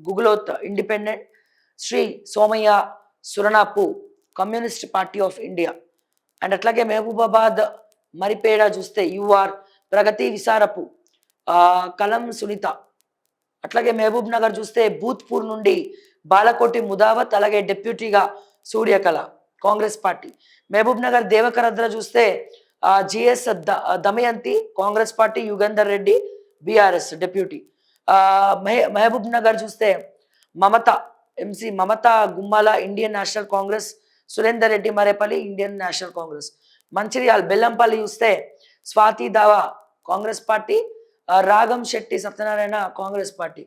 Guguloth independent. Shri Somaiah Suranapu Communist Party of India. And అట్లాగే మహబూబాబాద్ మరిపేడ చూస్తే యుఆర్ ప్రగతి విసారపు కలం సునీత. అట్లాగే మహబూబ్ నగర్ చూస్తే భూత్పూర్ నుండి బాలకోటి ముదావత్, అలాగే డిప్యూటీగా సూర్యకళ కాంగ్రెస్ పార్టీ. మహబూబ్ నగర్ దేవకరద్ర చూస్తే GS Damayanthi Congress party, Yugandhar Reddy BRS deputy. Mahabub Nagar చూస్తే Mamatha MC Mamatha Gummala Indian National Congress, Surender Reddy Marepally Indian National Congress. Mancherial Bellampalli చూస్తే Swathi Dava Congress party, Ragam Shetty Satyanarayana Congress party.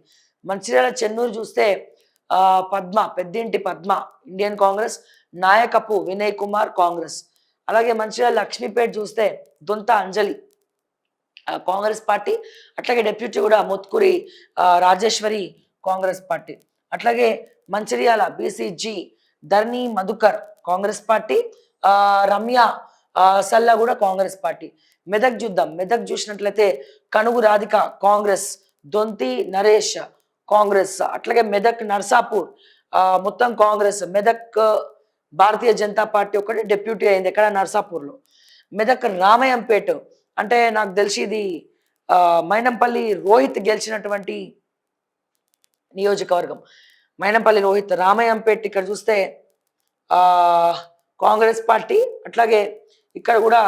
Mancherial Chennur చూస్తే Padma Peddinti Padma Indian Congress, Nayakapu Vinay Kumar Congress. అలాగే మంచిర్యాల లక్ష్మీపేట చూస్తే దొంత అంజలి కాంగ్రెస్ పార్టీ. అట్లాగే డిప్యూటీ కూడా ముత్కూరి రాజేశ్వరి కాంగ్రెస్ పార్టీ. అట్లాగే మంచిర్యాల బీసీజీ ధర్ని మధుకర్ కాంగ్రెస్ పార్టీ, రమ్య సల్లా కూడా కాంగ్రెస్ పార్టీ. మెదక్ చూద్దాం. మెదక్ చూసినట్లయితే కనుగు రాధిక కాంగ్రెస్, దొంతి నరేష్ కాంగ్రెస్. అట్లాగే మెదక్ నర్సాపూర్ మొత్తం కాంగ్రెస్. మెదక్ భారతీయ జనతా పార్టీ ఒకటి డిప్యూటీ అయింది ఎక్కడ నర్సాపూర్లో. మెదక్ రామయంపేట అంటే నాకు తెలిసి ఇది మైనంపల్లి రోహిత్ గెలిచినటువంటి నియోజకవర్గం. మైనంపల్లి రోహిత్. రామయంపేట ఇక్కడ చూస్తే కాంగ్రెస్ పార్టీ. అట్లాగే ఇక్కడ కూడా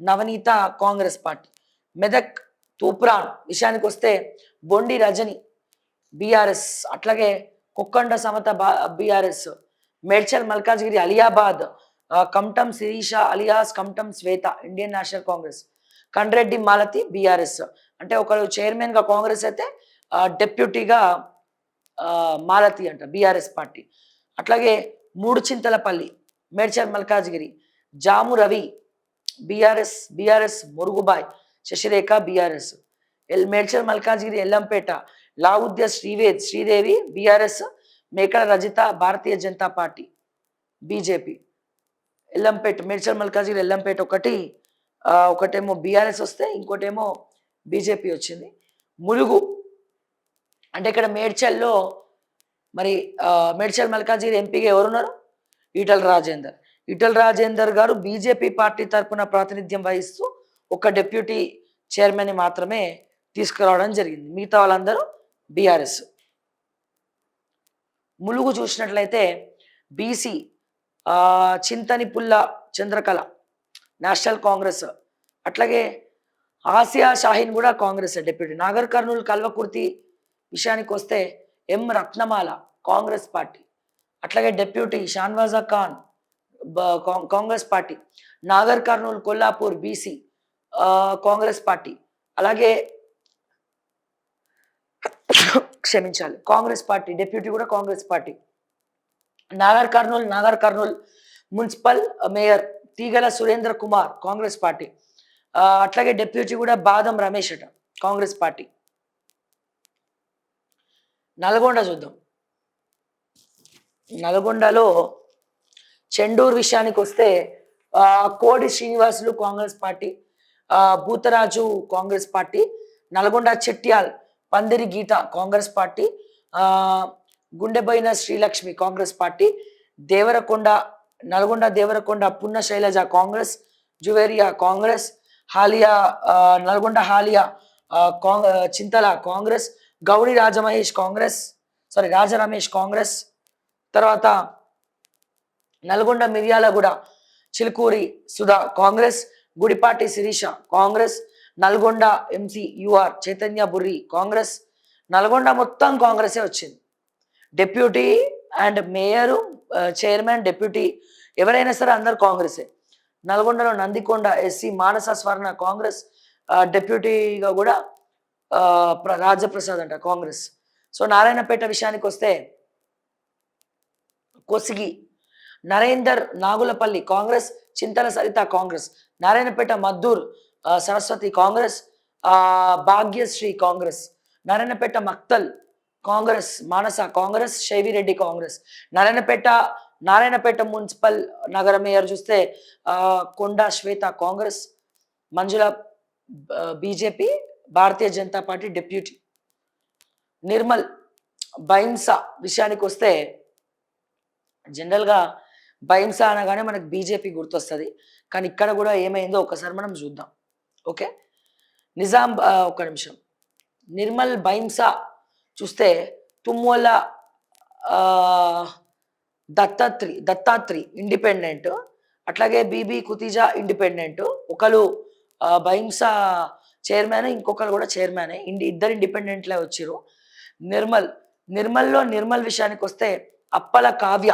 నవనీత కాంగ్రెస్ పార్టీ. మెదక్ తూప్రాన్ విషయానికి వస్తే బొండి రజని బీఆర్ఎస్, అట్లాగే Kokkanda Samatha BRS. Medchal Malkajgiri Aliabad Kamtam Sirisha alias Kamtam Shweta Indian National Congress. Kandreddy Malathi BRS. అంటే ఒకరు చైర్మన్ గా కాంగ్రెస్ అయితే డెప్యూటీగా మాలతి అంట బీఆర్ఎస్ పార్టీ. అట్లాగే మూడు Chintalapalli Medchal Malkajgiri Jamu Ravi BRS Murugubai Sasirekha BRS. Medchal Malkajgiri Ellampet Lavudya Sridevi BRS, Mekala Rajitha Bharatiya Janata party BJP. Ellampet Medchal Malkajgiri Ellampet ఒకటేమో బీఆర్ఎస్ వస్తే ఇంకోటేమో బీజేపీ వచ్చింది. ములుగు అంటే ఇక్కడ మేడ్చల్లో మరి మేడ్చల్ మల్కాజ్గిరి ఎంపీగా ఎవరున్నారు? ఈటల రాజేందర్ గారు బీజేపీ పార్టీ తరఫున ప్రాతినిధ్యం వహిస్తూ ఒక డిప్యూటీ చైర్మన్ మాత్రమే తీసుకురావడం జరిగింది. మిగతా వాళ్ళందరూ బీఆర్ఎస్. ములుగు చూసినట్లయితే BC Chintanipulla Chandrakala National Congress. అట్లాగే ఆసియా షాహీన్ కూడా కాంగ్రెస్ డిప్యూటీ. నాగర్ కర్నూలు కల్వకుర్తి విషయానికి వస్తే ఎం రత్నమాల కాంగ్రెస్ పార్టీ. అట్లాగే deputy Shahnawaz Khan Congress party. Nagar Kurnool Kollapur BC Congress party. అలాగే క్షమించాలి కాంగ్రెస్ పార్టీ డిప్యూటీ కూడా Congress party. Nagar Kurnool municipal mayor Teegala Surendra Kumar Congress party. అట్లాగే డిప్యూటీ కూడా బాదం రమేష్ అట కాంగ్రెస్ పార్టీ. నల్గొండ చూద్దాం. నల్గొండలో చెండూరు విషయానికి వస్తే కోడి శ్రీనివాసులు కాంగ్రెస్ పార్టీ, భూతరాజు కాంగ్రెస్ పార్టీ. నల్గొండ చెట్యాల్ పందిరి గీత కాంగ్రెస్ పార్టీ, గుండెబోయిన శ్రీలక్ష్మి కాంగ్రెస్ పార్టీ. నల్గొండ దేవరకొండ పున్న శైలజ కాంగ్రెస్, జువేరియా కాంగ్రెస్, నల్గొండ హాలియా చింతల కాంగ్రెస్, గౌడి రాజరమేష్ కాంగ్రెస్. తర్వాత నల్గొండ మిర్యాలగూడ చిలుకూరి సుధా కాంగ్రెస్, గుడిపాటి శిరీష కాంగ్రెస్, నల్గొండ ఎంసీ యుఆర్ చైతన్య బుర్రి కాంగ్రెస్. నల్గొండ మొత్తం కాంగ్రెసే వచ్చింది. Deputy and mayor, chairman, deputy ఎవరైనా సరే అందరు కాంగ్రెసే. నల్గొండలో నందికొండ ఎస్సీ మానస స్వర్ణ కాంగ్రెస్, డిప్యూటీగా కూడా రాజప్రసాద్ అంట కాంగ్రెస్. సో నారాయణపేట విషయానికి వస్తే కొసిగి నరేందర్ నాగులపల్లి కాంగ్రెస్, చింతల సరిత కాంగ్రెస్. నారాయణపేట మద్దూర్ సరస్వతి కాంగ్రెస్, భాగ్యశ్రీ కాంగ్రెస్. నారాయణపేట మక్తల్ కాంగ్రెస్, మానస కాంగ్రెస్, శైవిరెడ్డి కాంగ్రెస్. నారాయణపేట మున్సిపల్ నగర మేయర్ చూస్తే కొండా శ్వేత కాంగ్రెస్, మంజుల బీజేపీ, భారతీయ జనతా పార్టీ డిప్యూటీ. నిర్మల్ బైంసా విషయానికి వస్తే జనరల్గా బైంసా అనగానే మనకు బీజేపీ గుర్తొస్తుంది, కానీ ఇక్కడ కూడా ఏమైందో ఒకసారి మనం చూద్దాం. ఓకే, ఒక నిమిషం. నిర్మల్ బైంసా చూస్తే తుమ్మల దత్తాత్రి ఇండిపెండెంట్, అట్లాగే బీబీ కుతిజా ఇండిపెండెంట్. ఒకరు బైంసా చైర్మన్, ఇంకొకరు కూడా చైర్మనే. ఇద్దరు ఇండిపెండెంట్లే వచ్చారు. నిర్మల్ విషయానికి వస్తే అప్పల కావ్య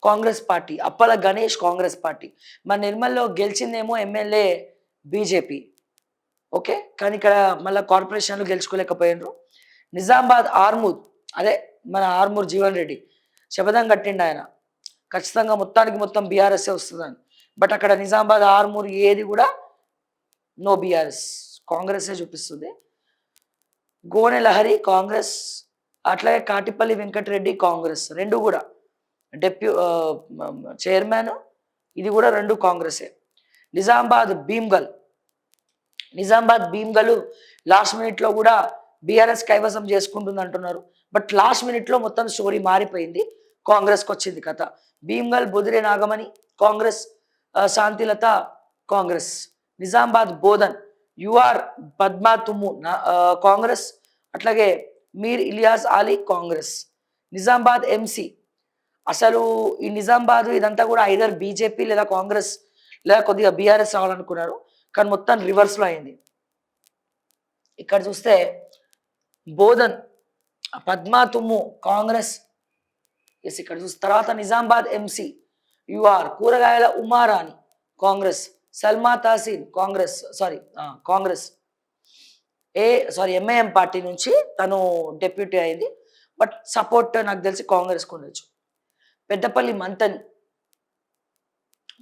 కాంగ్రెస్ పార్టీ, అప్పల గణేష్ కాంగ్రెస్ పార్టీ. మన నిర్మల్లో గెలిచిందేమో ఎమ్మెల్యే బీజేపీ. ఓకే, కానీ ఇక్కడ మళ్ళీ కార్పొరేషన్లు గెలుచుకోలేకపోయినరు. నిజామాబాద్ ఆర్మూర్, అదే మన ఆర్మూర్ జీవన్ రెడ్డి శపథం కట్టిండు ఆయన, ఖచ్చితంగా మొత్తం బీఆర్ఎస్ఏ వస్తుందని. బట్ అక్కడ నిజామాబాద్ ఆర్మూర్ ఏది కూడా నో బీఆర్ఎస్, కాంగ్రెసే చూపిస్తుంది. గోనె లహరి కాంగ్రెస్, అట్లాగే కాటిపల్లి వెంకటరెడ్డి కాంగ్రెస్, రెండు కూడా చైర్మన్, ఇది కూడా రెండు కాంగ్రెసే. నిజామాబాద్ భీమ్గల్ లాస్ట్ మినిట్లో కూడా బీఆర్ఎస్ కైవసం చేసుకుంటుంది అంటున్నారు. బట్ లాస్ట్ మినిట్లో మొత్తం స్టోరీ మారిపోయింది, కాంగ్రెస్కి వచ్చింది కథ. భీమ్గల్ బొదిరే నాగమణి కాంగ్రెస్, శాంతిలత కాంగ్రెస్. నిజామాబాద్ బోధన్ యుఆర్ పద్మా తుమ్ము కాంగ్రెస్, అట్లాగే మీర్ ఇలియాస్ అలీ కాంగ్రెస్. నిజామాబాద్ ఎంసీ, అసలు ఈ నిజామాబాద్ ఇదంతా కూడా ఐదర్ బీజేపీ లేదా కాంగ్రెస్ లేదా కొద్దిగా బీఆర్ఎస్ రావాలనుకున్నారు, కానీ మొత్తం రివర్స్లో అయింది. ఇక్కడ చూస్తే బోధన్ పద్మా తుమ్ము కాంగ్రెస్, ఎస్. ఇక్కడ చూస్తే తర్వాత నిజామాబాద్ ఎంసీ యుఆర్ కూరగాయల ఉమారాణి కాంగ్రెస్, సల్మా తాసీన్ కాంగ్రెస్ ఎంఐఎం పార్టీ నుంచి తను డెప్యూటీ అయింది. బట్ సపోర్ట్ నాకు తెలిసి కాంగ్రెస్కి ఉండొచ్చు. పెద్దపల్లి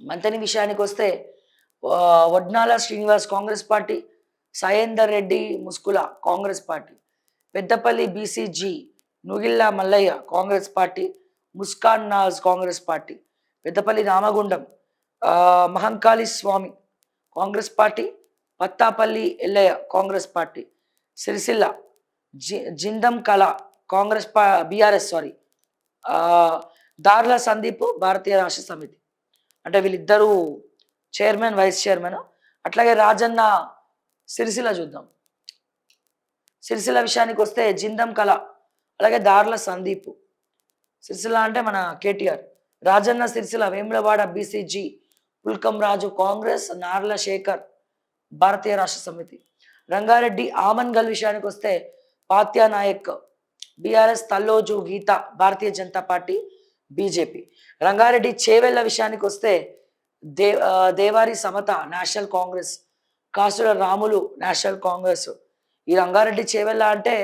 మంతని విషయానికి వస్తే Vadnala Srinivas Congress party, Sayender Reddy Muskula Congress party. Peddapalli BCG Nugilla Mallaiah Congress party, Muskan Naaz Congress party. Peddapalli Ramagundam Mahankali Swamy Congress party, Pattapalli Ellaiah Congress party. Sircilla Jindam Kala Congress BRS దార్ల సందీప్ భారతీయ రాష్ట్ర సమితి. అంటే వీళ్ళిద్దరూ చైర్మన్ వైస్ చైర్మన్. అట్లాగే రాజన్న సిరిసిల్ల చూద్దాం. సిరిసిల్ల విషయానికి వస్తే జిందం కళ, అలాగే దార్ల సందీప్. సిరిసిల్ల అంటే మన కేటీఆర్. రాజన్న సిరిసిల్ల వేములవాడ బీసీజీ పుల్కం రాజు కాంగ్రెస్, నార్ల శేఖర్ భారతీయ రాష్ట్ర సమితి. రంగారెడ్డి ఆమన్గల్ విషయానికి వస్తే పాత్యా నాయక్ బీఆర్ఎస్, తల్లోజు గీత భారతీయ జనతా పార్టీ బీజేపీ. రంగారెడ్డి చేవెళ్ళ విషయానికి వస్తే దేవారి సమత నేషనల్ కాంగ్రెస్, కాసుల రాములు నేషనల్ కాంగ్రెస్. ఈ రంగారెడ్డి చేవెళ్ళ అంటే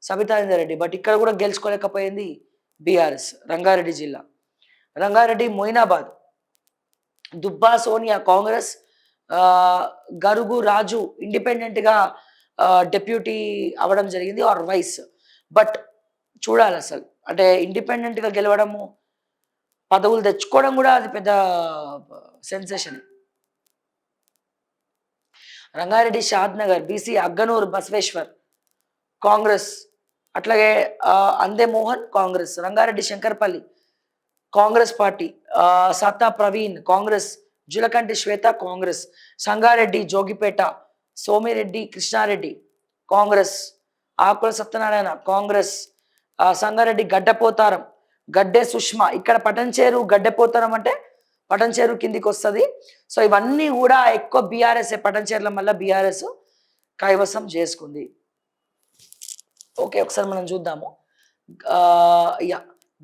సబితా రెడ్డి, బట్ ఇక్కడ కూడా గెలుచుకోలేకపోయింది బీఆర్ఎస్, రంగారెడ్డి జిల్లా. రంగారెడ్డి మొయినాబాద్ దుబ్బా సోనియా కాంగ్రెస్, గరుగు రాజు ఇండిపెండెంట్గా డెప్యూటీ అవ్వడం జరిగింది ఆర్ వైస్. బట్ చూడాలి అసలు, అంటే ఇండిపెండెంట్గా గెలవడము, పదవులు తెచ్చుకోవడం కూడా అది పెద్ద సెన్సేషన్. రంగారెడ్డి షాద్ నగర్ బీసీ అగ్గనూరు బసవేశ్వర్ కాంగ్రెస్, అట్లాగే అందే మోహన్ కాంగ్రెస్. రంగారెడ్డి శంకర్పల్లి కాంగ్రెస్ పార్టీ, సత్తా ప్రవీణ్ కాంగ్రెస్, జులకంటి శ్వేత కాంగ్రెస్. సంగారెడ్డి జోగిపేట సోమిరెడ్డి కృష్ణారెడ్డి కాంగ్రెస్, ఆకుల సత్యనారాయణ కాంగ్రెస్. సంగారెడ్డి గడ్డపోతారం గడ్డే సుష్మా. ఇక్కడ పటంచేరు గడ్డపోతారం అంటే పటంచేరు కిందికి వస్తుంది. సో ఇవన్నీ కూడా ఎక్కువ బీఆర్ఎస్, పటంచేరుల మళ్ళీ బీఆర్ఎస్ కైవసం చేసుకుంది. ఓకే, ఒకసారి మనం చూద్దాము.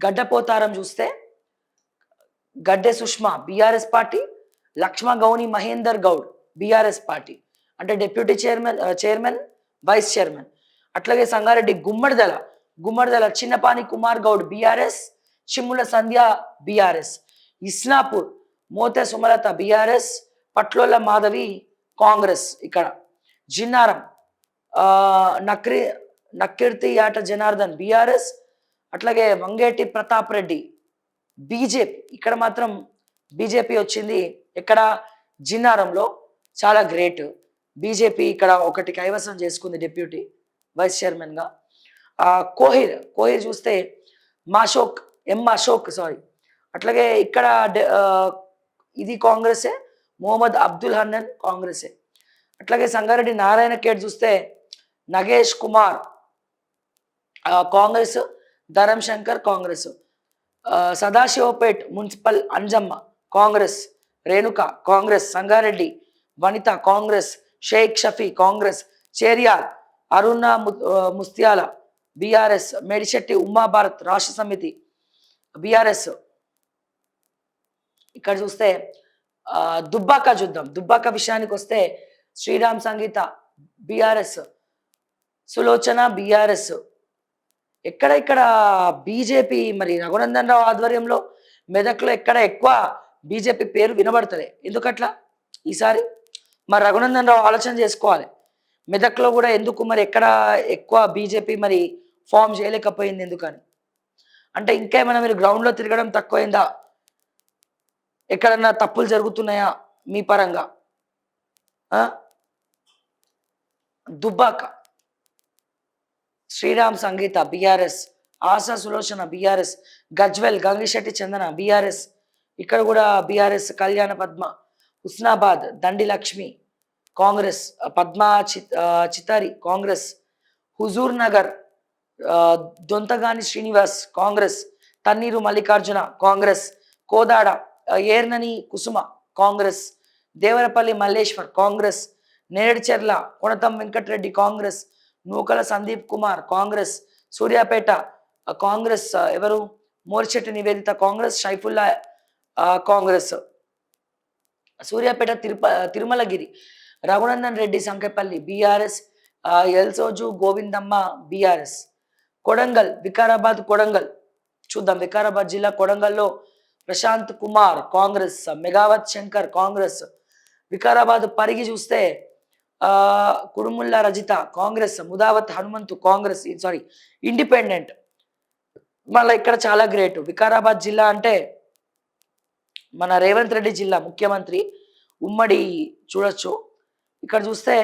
గడ్డపోతారం చూస్తే గడ్డే Sushma BRS party, లక్ష్మ Gouni Mahender Goud BRS party, అంటే డిప్యూటీ చైర్మన్ వైస్ చైర్మన్. అట్లాగే సంగారెడ్డి గుమ్మడిదల చిన్నపాని కుమార్ గౌడ్ బీఆర్ఎస్, చిమ్ముల సంధ్య బీఆర్ఎస్. ఇస్నాపూర్ మోతే సుమలత బీఆర్ఎస్, పట్లోల మాధవి కాంగ్రెస్. ఇక్కడ జిన్నారం నక్కిర్తి యాట జనార్దన్ బీఆర్ఎస్, అట్లాగే వంగేటి ప్రతాప్ రెడ్డి బీజేపీ. ఇక్కడ మాత్రం బీజేపీ వచ్చింది. ఇక్కడ జిన్నారంలో చాలా గ్రేట్. బీజేపీ ఇక్కడ ఒకటి కైవసం చేసుకుంది డిప్యూటీ వైస్ చైర్మన్గా. కోహిర్ చూస్తే అశోక్ సారీ. అట్లాగే ఇక్కడ ఇది కాంగ్రెసే, మొహమ్మద్ అబ్దుల్ హన్నన్ కాంగ్రెసే. అట్లాగే సంగారెడ్డి నారాయణ ఖేడ్ చూస్తే నగేష్ కుమార్ కాంగ్రెస్, ధరం శంకర్ కాంగ్రెస్. సదాశివపేట్ మున్సిపల్ అంజమ్మ కాంగ్రెస్, రేణుక కాంగ్రెస్, సంగారెడ్డి వనిత కాంగ్రెస్, షేక్ షఫీ కాంగ్రెస్, చేర్యాల్ అరుణ ముస్తియాల బీఆర్ఎస్, మేడిశెట్టి ఉమాభారత్ రాష్ట్ర సమితి బీఆర్ఎస్. ఇక్కడ చూస్తే దుబ్బాక చూద్దాం. దుబ్బాక విషయానికి వస్తే శ్రీరామ్ సంగీత బీఆర్ఎస్, సులోచన బీఆర్ఎస్. ఇక్కడ బీజేపీ మరి రఘునందన్ రావు ఆధ్వర్యంలో మెదక్లో ఎక్కడ ఎక్కువ బీజేపీ పేరు వినబడతలే, ఎందుకట్లా ఈసారి? మరి రఘునందన్ రావు ఆలోచన చేసుకోవాలి, మెదక్లో కూడా ఎందుకు మరి ఎక్కడ ఎక్కువ బీజేపీ మరి ఫామ్ చేయలేకపోయింది ఎందుకని? అంటే ఇంకేమైనా మీరు గ్రౌండ్లో తిరగడం తక్కువైందా, ఎక్కడన్నా తప్పులు జరుగుతున్నాయా మీ పరంగా? దుబ్బాక శ్రీరామ్ సంగీత బీఆర్ఎస్, ఆశా సులోచన బీఆర్ఎస్, గజ్వెల్ గంగిశెట్టి చందన బీఆర్ఎస్, ఇక్కడ కూడా బీఆర్ఎస్. కళ్యాణ పద్మ హుస్నాబాద్ దండి లక్ష్మి కాంగ్రెస్, పద్మా చితారి కాంగ్రెస్, హుజూర్ నగర్ దొంతగాని శ్రీనివాస్ కాంగ్రెస్, తన్నీరు మల్లికార్జున కాంగ్రెస్, కోదాడ ఏర్నని కుసుమ కాంగ్రెస్, దేవరపల్లి మల్లేశ్వర్ కాంగ్రెస్, నేరేడుచెర్ల కొనతం వెంకటరెడ్డి కాంగ్రెస్, నూకల సందీప్ కుమార్ కాంగ్రెస్, సూర్యాపేట కాంగ్రెస్ ఎవరు మోర్చెట్టి నివేదిత కాంగ్రెస్, షైఫుల్లా కాంగ్రెస్, సూర్యాపేట తిరుమలగిరి రఘునందన్ రెడ్డి సంకెపల్లి బీఆర్ఎస్, ఎల్సోజు గోవిందమ్మ బీఆర్ఎస్. కొడంగల్ వికారాబాద్ చూద్దాం. వికారాబాద్ జిల్లా కొడంగల్లో ప్రశాంత్ కుమార్ కాంగ్రెస్, మెగావత్ శంకర్ కాంగ్రెస్. వికారాబాద్ పరిగి చూస్తే కుడుముల్లా రజిత కాంగ్రెస్, ముదావత్ హనుమంతు కాంగ్రెస్, సారీ ఇండిపెండెంట్. మళ్ళీ ఇక్కడ చాలా గ్రేట్, వికారాబాద్ జిల్లా అంటే మన రేవంత్ రెడ్డి జిల్లా ముఖ్యమంత్రి ఉమ్మడి చూడొచ్చు. ఇక్కడ చూస్తే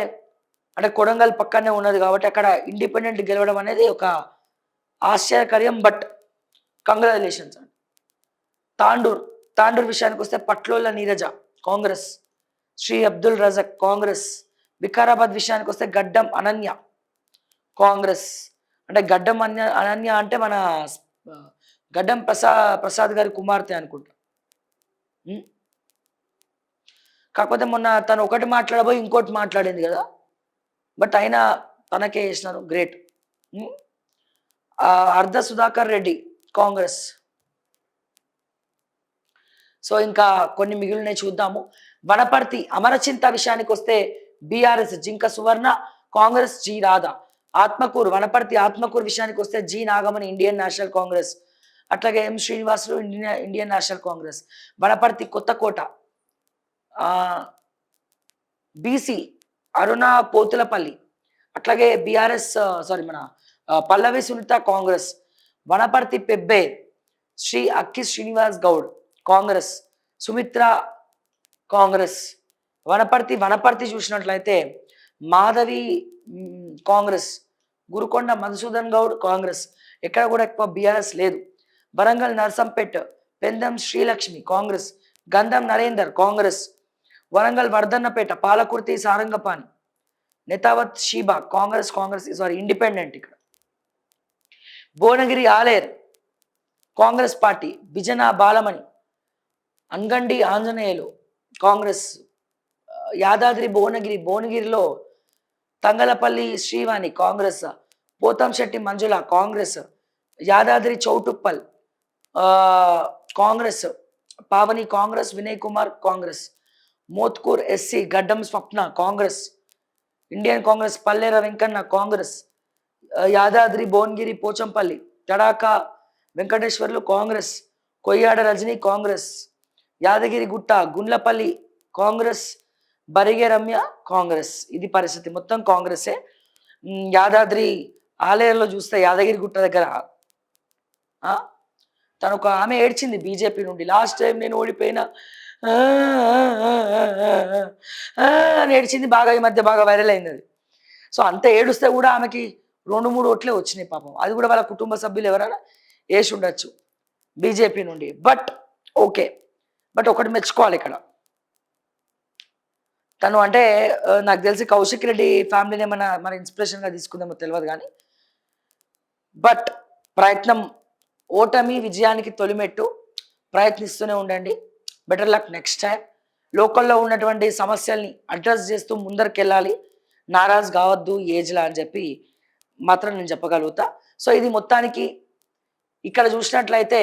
అంటే కొడంగల్ పక్కనే ఉన్నది కాబట్టి అక్కడ ఇండిపెండెంట్ గెలవడం అనేది ఒక ఆశ్చర్యకర్యం, బట్ కంగ్రాచులేషన్స్ అండి. తాండూర్ విషయానికి వస్తే పట్లోల నీరజ కాంగ్రెస్, శ్రీ అబ్దుల్ రజక్ కాంగ్రెస్. వికారాబాద్ విషయానికి వస్తే గడ్డం అనన్య కాంగ్రెస్. అంటే గడ్డం అనన్య అంటే మన గడ్డం ప్రసాద్ గారి కుమార్తె అనుకుంటా. కాకపోతే మొన్న తను ఒకటి మాట్లాడబోయి ఇంకోటి మాట్లాడింది కదా, బట్ అయినా తనకే చేసినారు, గ్రేట్. అర్ధ సుధాకర్ రెడ్డి కాంగ్రెస్. సో ఇంకా కొన్ని మిగిలినవి చూద్దాము. వనపర్తి అమరచింత విషయానికి వస్తే BRS Jinka Suvarna Congress, G Radha. Wanaparthy Atmakur విషయానికి వస్తే G Nagamani Indian National Congress, అట్లాగే M Srinivasulu Indian National Congress. Wanaparthy Kothakota BC Aruna Pothulapalli, అట్లాగే బీఆర్ఎస్ మన పల్లవి సునీత కాంగ్రెస్. వనపర్తి పెబ్బే శ్రీ అక్కి శ్రీనివాస్ గౌడ్ కాంగ్రెస్, సుమిత్ర కాంగ్రెస్. వనపర్తి చూసినట్లయితే మాధవి కాంగ్రెస్, గురుకొండ మధుసూదన్ గౌడ్ కాంగ్రెస్. ఎక్కడ కూడా ఎక్కువ బీఆర్ఎస్ లేదు. Warangal Narsampet పెందం Srilakshmi Congress, Gandham Narender Congress. Warangal Wardhannapet Palakurthi Sarangapani, Netavath Sheeba Congress sorry independent. ఇక్కడ Bhuvanagiri Aler Congress party, Bijana Balamani, Angandi Anjaneyulu Congress. Yadadri భువనగిరిలో Tangalapalli Srivani Congress, Pothamshetty Manjula Congress. Yadadri Choutuppal Congress, Pavani Congress, Vinay Kumar Congress. Motkur SC Gaddam Swapna Congress, Indian Congress. Pallera Venkanna Congress. Yadadri Bhuvanagiri Pochampally Tadaka Venkateshwarlu Congress, Koyyada Rajani Congress. Yadagiri Gutta Gundlapalli Congress, బరిగే Ramya Congress. ఇది పరిస్థితి, మొత్తం కాంగ్రెసే. యాదాద్రి ఆలయంలో చూస్తే యాదగిరి గుట్ట దగ్గర తను ఒక ఆమె ఏడ్చింది బీజేపీ నుండి, లాస్ట్ టైం నేను ఓడిపోయినా ఆ, ఆ, ఆ, ఆ, ఆ, ఆ అని ఏడ్చింది. బాగా ఈ మధ్య బాగా వైరల్ అయింది అది. సో అంత ఏడుస్తే కూడా ఆమెకి 2, 3 ఓట్లే వచ్చినాయి పాపం. అది కూడా వాళ్ళ కుటుంబ సభ్యులు ఎవరైనా వేసి ఉండొచ్చు బీజేపీ నుండి. But okay. బట్ ఒకటి మెచ్చుకోవాలి ఇక్కడ. తను అంటే నాకు తెలిసి కౌశిక్ రెడ్డి ఫ్యామిలీని ఏమన్నా మన ఇన్స్పిరేషన్గా తీసుకుందేమో తెలియదు కానీ, బట్ ప్రయత్నం ఓటమి విజయానికి తొలిమెట్టు. ప్రయత్నిస్తూనే ఉండండి. Better luck next time. లోకల్లో ఉన్నటువంటి సమస్యల్ని అడ్రస్ చేస్తూ ముందరికెళ్ళాలి. నారాజ్ కావద్దు ఏజ్లా అని చెప్పి మాత్రం నేను చెప్పగలుగుతా. సో ఇది మొత్తానికి ఇక్కడ చూసినట్లయితే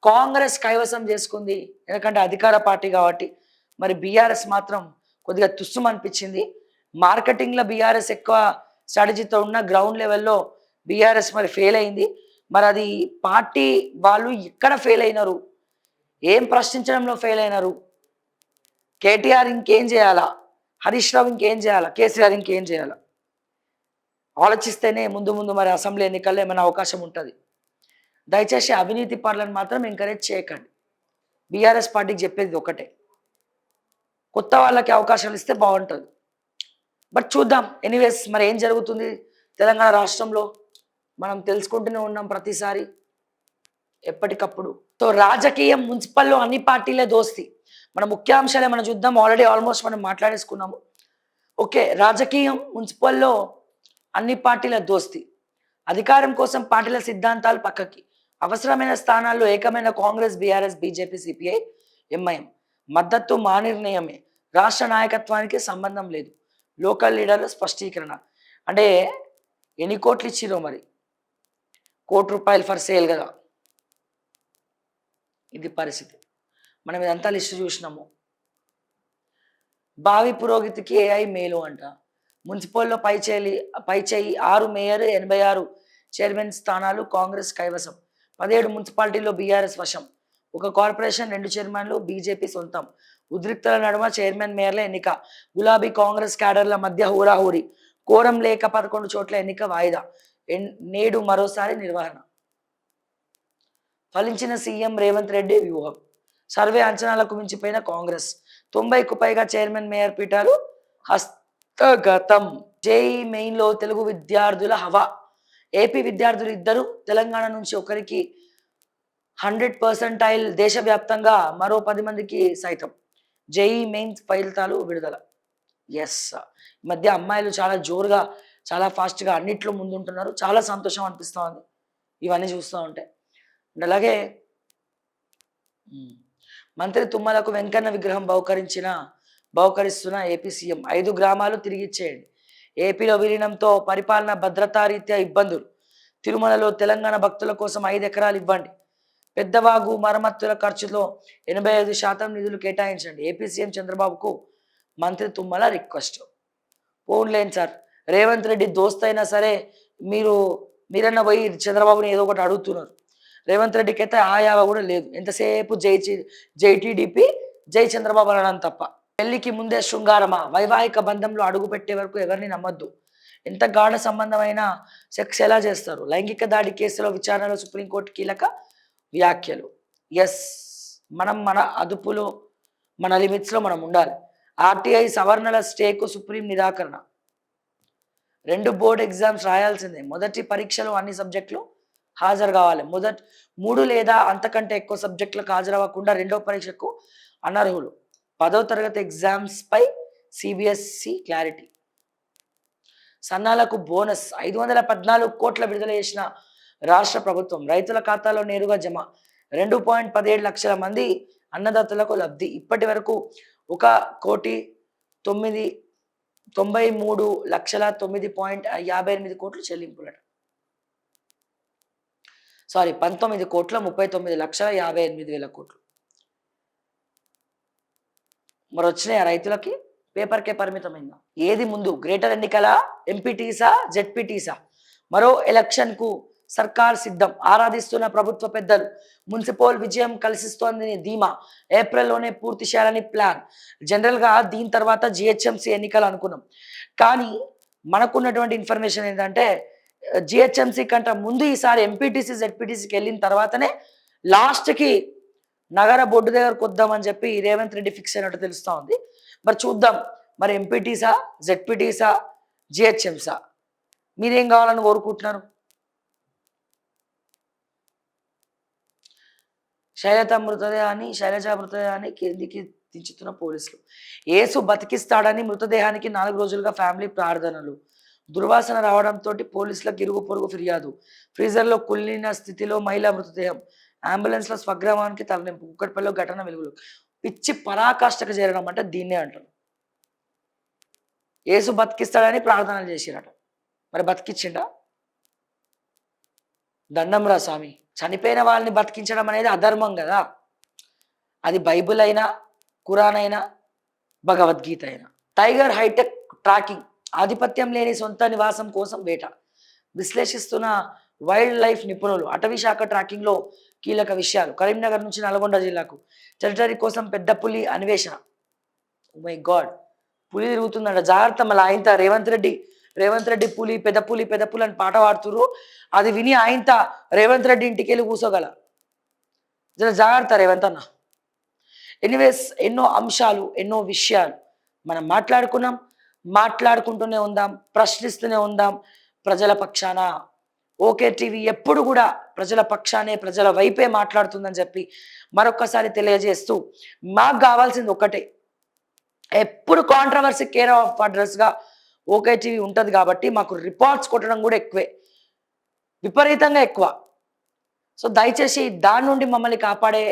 కాంగ్రెస్ కైవసం చేసుకుంది. ఎందుకంటే అధికార పార్టీ కాబట్టి. మరి బీఆర్ఎస్ మాత్రం కొద్దిగా తుస్సుం అనిపించింది. మార్కెటింగ్లో బీఆర్ఎస్ ఎక్కువ స్ట్రాటజీతో ఉన్న గ్రౌండ్ లెవెల్లో బీఆర్ఎస్ మరి ఫెయిల్ అయింది. మరి అది పార్టీ వాళ్ళు ఎక్కడ ఫెయిల్ అయినారు, ఏం ప్రశ్నించడంలో ఫెయిల్ అయినారు, కేటీఆర్ ఇంకేం చేయాలా, హరీష్ రావు ఇంకేం చేయాలా, కేసీఆర్ ఇంకేం చేయాలా ఆలోచిస్తేనే ముందు ముందు మరి అసెంబ్లీ ఎన్నికల్లో ఏమైనా అవకాశం ఉంటుంది. దయచేసి అవినీతి పరులను మాత్రం ఎంకరేజ్ చేయకండి. బీఆర్ఎస్ పార్టీకి చెప్పేది ఒకటే, కొత్త వాళ్ళకి అవకాశాలు ఇస్తే బాగుంటుంది. బట్ చూద్దాం. ఎనీవేస్ మరి ఏం జరుగుతుంది తెలంగాణ రాష్ట్రంలో మనం తెలుసుకుంటూనే ఉన్నాం ప్రతిసారి ఎప్పటికప్పుడు. సో రాజకీయం మున్సిపల్లో అన్ని పార్టీలే దోస్తి. మన ముఖ్యాంశాలే మనం చూద్దాం. ఆల్రెడీ ఆల్మోస్ట్ మనం మాట్లాడేసుకున్నాము. ఓకే, రాజకీయం మున్సిపల్లో అన్ని పార్టీల దోస్తి. అధికారం కోసం పార్టీల సిద్ధాంతాలు పక్కకి. అవసరమైన స్థానాల్లో ఏకమైన Congress, BRS, BJP, CPI, MIM మద్దతు మా నిర్ణయమే. రాష్ట్ర నాయకత్వానికి సంబంధం లేదు. లోకల్ లీడర్ల స్పష్టీకరణ. అంటే ఎన్ని కోట్లు ఇచ్చిరో మరి. ₹1 ఫర్ సేల్ కదా. ఇది పరిస్థితి. మనం ఇదంతా లిస్టు చూసినాము. భావి పురోగతికి ఏఐ మేలు అంట. మున్సిపల్లో పైచేయి 6 మేయర్, 86 చైర్మన్ స్థానాలు కాంగ్రెస్ కైవసం. 17 మున్సిపాలిటీల్లో బీఆర్ఎస్ వశం. ఒక కార్పొరేషన్, 2 చైర్మన్లు బీజేపీ సొంతం. ఉద్రిక్తల నడుమ చైర్మన్, మేయర్ల ఎన్నిక. గులాబీ కాంగ్రెస్ క్యాడర్ల మధ్య హోరాహోరీ. కోరం లేక 11 చోట్ల ఎన్నిక వాయిదా. నేడు మరోసారి నిర్వహణ. ఫలించిన సీఎం రేవంత్ రెడ్డి వ్యూహం. సర్వే అంచనాలకు మించిపోయిన కాంగ్రెస్. 90కు పైగా చైర్మన్, మేయర్ పీఠాలు హస్తగతం. జేఈ మెయిన్లో తెలుగు విద్యార్థుల హవా. ఏపీ విద్యార్థులు ఇద్దరు, తెలంగాణ నుంచి ఒకరికి 100% దేశవ్యాప్తంగా మరో 10 మందికి సైతం. జేఈ మెయిన్స్ ఫలితాలు విడుదల. ఎస్, ఈ మధ్య అమ్మాయిలు చాలా జోరుగా, చాలా ఫాస్ట్గా అన్నిట్లో ముందుంటున్నారు. చాలా సంతోషం అనిపిస్తూ ఉంది ఇవన్నీ చూస్తూ ఉంటే. అండ్ అలాగే మంత్రి తుమ్మలకు వెంకన్న విగ్రహం బహుకరిస్తున్న ఏపీ సీఎం. 5 గ్రామాలు తిరిగిచ్చేయండి. ఏపీలో విలీనంతో పరిపాలన భద్రతా రీత్యా ఇబ్బందులు. తిరుమలలో తెలంగాణ భక్తుల కోసం 5 ఎకరాలు ఇవ్వండి. పెద్దవాగు మరమ్మతుల ఖర్చులో 85% నిధులు కేటాయించండి. ఏపీ సీఎం చంద్రబాబుకు మంత్రి తుమ్మల రిక్వెస్ట్. పోన్లేండి సార్, రేవంత్ రెడ్డి దోస్త్ అయినా సరే మీరన్నా పోయి చంద్రబాబుని ఏదో ఒకటి అడుగుతున్నారు. రేవంత్ రెడ్డికి అయితే ఆయావ కూడా లేదు. ఎంతసేపు జై టీడీపీ, జై చంద్రబాబు అనడం తప్ప. పెళ్లికి ముందే శృంగారమా? వైవాహిక బంధంలో అడుగు పెట్టే వరకు ఎవరిని నమ్మద్దు. ఎంత గాఢ సంబంధమైన సెక్స్ ఎలా చేస్తారు? లైంగిక దాడి కేసులో విచారణలో సుప్రీంకోర్టు కీలక వ్యాఖ్యలు. ఎస్, మనం మన అదుపులో, మన లిమిట్స్లో మనం ఉండాలి. ఆర్టీఐ సవరణల స్టేకు సుప్రీం నిరాకరణ. 2 బోర్డు ఎగ్జామ్స్ రాయాల్సిందే. మొదటి పరీక్షలో అన్ని సబ్జెక్టులు హాజరు కావాలి. 3 లేదా అంతకంటే ఎక్కువ సబ్జెక్టులకు హాజరవ్వకుండా 2వ పరీక్షకు అనర్హులు. 10వ తరగతి ఎగ్జామ్స్ పై సిబిఎస్ఈ క్లారిటీ. సన్నాలకు బోనస్. 514 కోట్ల విడుదల చేసిన రాష్ట్ర ప్రభుత్వం. రైతుల ఖాతాలో నేరుగా జమ. 2.17 లక్షల మంది అన్నదాతలకు లబ్ధి. ఇప్పటి వరకు 1,93,09,58 కోట్లు చెల్లింపులట. 19,39,58,000 కోట్లు. మరి వచ్చినాయి రైతులకి? పేపర్కే పరిమితమైందా? ఏది ముందు, గ్రేటర్ ఎన్నికల, ఎంపీటీసా, జెడ్పీటీసా? మరో ఎలక్షన్కు సర్కార్ సిద్ధం. ఆరాధిస్తున్న ప్రభుత్వ పెద్దలు. మున్సిపల్ విజయం కలిసిస్తోందని ధీమా. ఏప్రిల్లోనే పూర్తి చేయాలని ప్లాన్. జనరల్గా దీని తర్వాత జిహెచ్ఎంసీ ఎన్నికలు అనుకున్నాం. కానీ మనకున్నటువంటి ఇన్ఫర్మేషన్ ఏంటంటే జిహెచ్ఎంసీ కంటే ముందు ఈసారి ఎంపీటీసీ, జెడ్పీటీసీకి వెళ్ళిన తర్వాతనే లాస్ట్కి నగర బొడ్డు దగ్గరకు వద్దామని చెప్పి రేవంత్ రెడ్డి ఫిక్స్ అయినట్టు తెలుస్తూ ఉంది. మరి చూద్దాం, మరి ఎంపీటీసా, జెడ్పీటీసా, జిహెచ్ఎంసా, మీరేం కావాలని కోరుకుంటున్నారు? శైలజ మృతదేహాన్ని కిందికి దించుతున్న పోలీసులు. యేసు బతికిస్తాడని మృతదేహానికి 4 రోజులుగా ఫ్యామిలీ ప్రార్థనలు. దుర్వాసన రావడంతో పోలీసులకు ఇరుగు పొరుగు ఫిర్యాదు. ఫ్రీజర్లో కుళ్ళిన స్థితిలో మహిళా మృతదేహం. అంబులెన్స్లో స్వగ్రామానికి తరలింపు. కుక్కట్పల్లిలో ఘటన వెలుగులు. పిచ్చి పరాకాష్ఠకు చేరడం అంటే దీన్నే అంటారు. యేసు బతికిస్తాడని ప్రార్థనలు చేసిరట, మరి బతికిచ్చిండా? దండం రా స్వామి, చనిపోయిన వాళ్ళని బతికించడం అనేది అధర్మం కదా. అది బైబిల్ అయినా, ఖురాన్ అయినా, భగవద్గీత అయినా. Tiger hitech tracking. ఆధిపత్యం లేని సొంత నివాసం కోసం వేట. విశ్లేషిస్తున్న వైల్డ్ లైఫ్ నిపుణులు. అటవీ శాఖ ట్రాకింగ్లో కీలక విషయాలు. కరీంనగర్ నుంచి నల్గొండ జిల్లాకు టెరిటరీ కోసం పెద్ద పులి అన్వేషణ. ఓ మై గాడ్, పులి తిరుగుతుందంట, జాగ్రత్త. మళ్ళీ ఆయనత రేవంత్ రెడ్డి పులి పెద్ద పులి అని పాట పాడుతురు. అది విని ఆయనత రేవంత్ రెడ్డి ఇంటికి వెళ్ళి కూర్చోగల. జర జాగ్రత్త రేవంత్ అన్న. ఎనీవేస్, ఎన్నో అంశాలు, ఎన్నో విషయాలు మనం మాట్లాడుకుంటూనే ఉందాం, ప్రశ్నిస్తూనే ఉందాం. ప్రజల పక్షాన ఓకే టీవీ ఎప్పుడు కూడా ప్రజల పక్షానే, ప్రజల వైపే మాట్లాడుతుందని చెప్పి మరొక్కసారి తెలియజేస్తూ, మాకు కావాల్సింది ఒకటే, ఎప్పుడు కాంట్రవర్సీ కేర్ ఆఫ్ అడ్రస్గా ఓకే టీవీ ఉంటుంది కాబట్టి మాకు రిపోర్ట్స్ కొట్టడం కూడా ఎక్కువే, విపరీతంగా ఎక్కువ. సో దయచేసి దాని నుండి మమ్మల్ని కాపాడే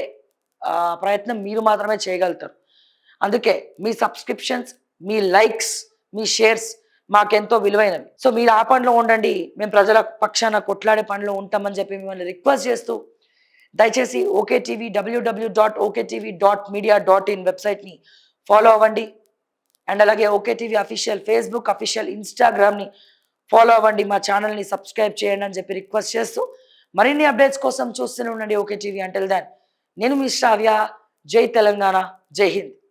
ప్రయత్నం మీరు మాత్రమే చేయగలుగుతారు. అందుకే మీ సబ్స్క్రిప్షన్స్, మీ లైక్స్, మీ షేర్స్ మాకెంతో విలువైనవి. సో మీరు ఆ పనిలో ఉండండి, మేము ప్రజల పక్షాన కొట్లాడే పనిలో ఉంటామని చెప్పి మిమ్మల్ని రిక్వెస్ట్ చేస్తూ, దయచేసి ఓకే టీవీ www.okTV.media.in వెబ్సైట్ని ఫాలో అవ్వండి. అండ్ అలాగే okay TV official Facebook, official ఇన్స్టాగ్రామ్ని ఫాలో అవ్వండి. మా ఛానల్ని సబ్స్క్రైబ్ చేయండి అని చెప్పి రిక్వెస్ట్ చేస్తూ, మరిన్ని అప్డేట్స్ కోసం చూస్తూనే ఉండండి ఓకే టీవీ. అంటిల్ దెన్, నేను మీ శ్రావ్య. జై తెలంగాణ, జై హింద్.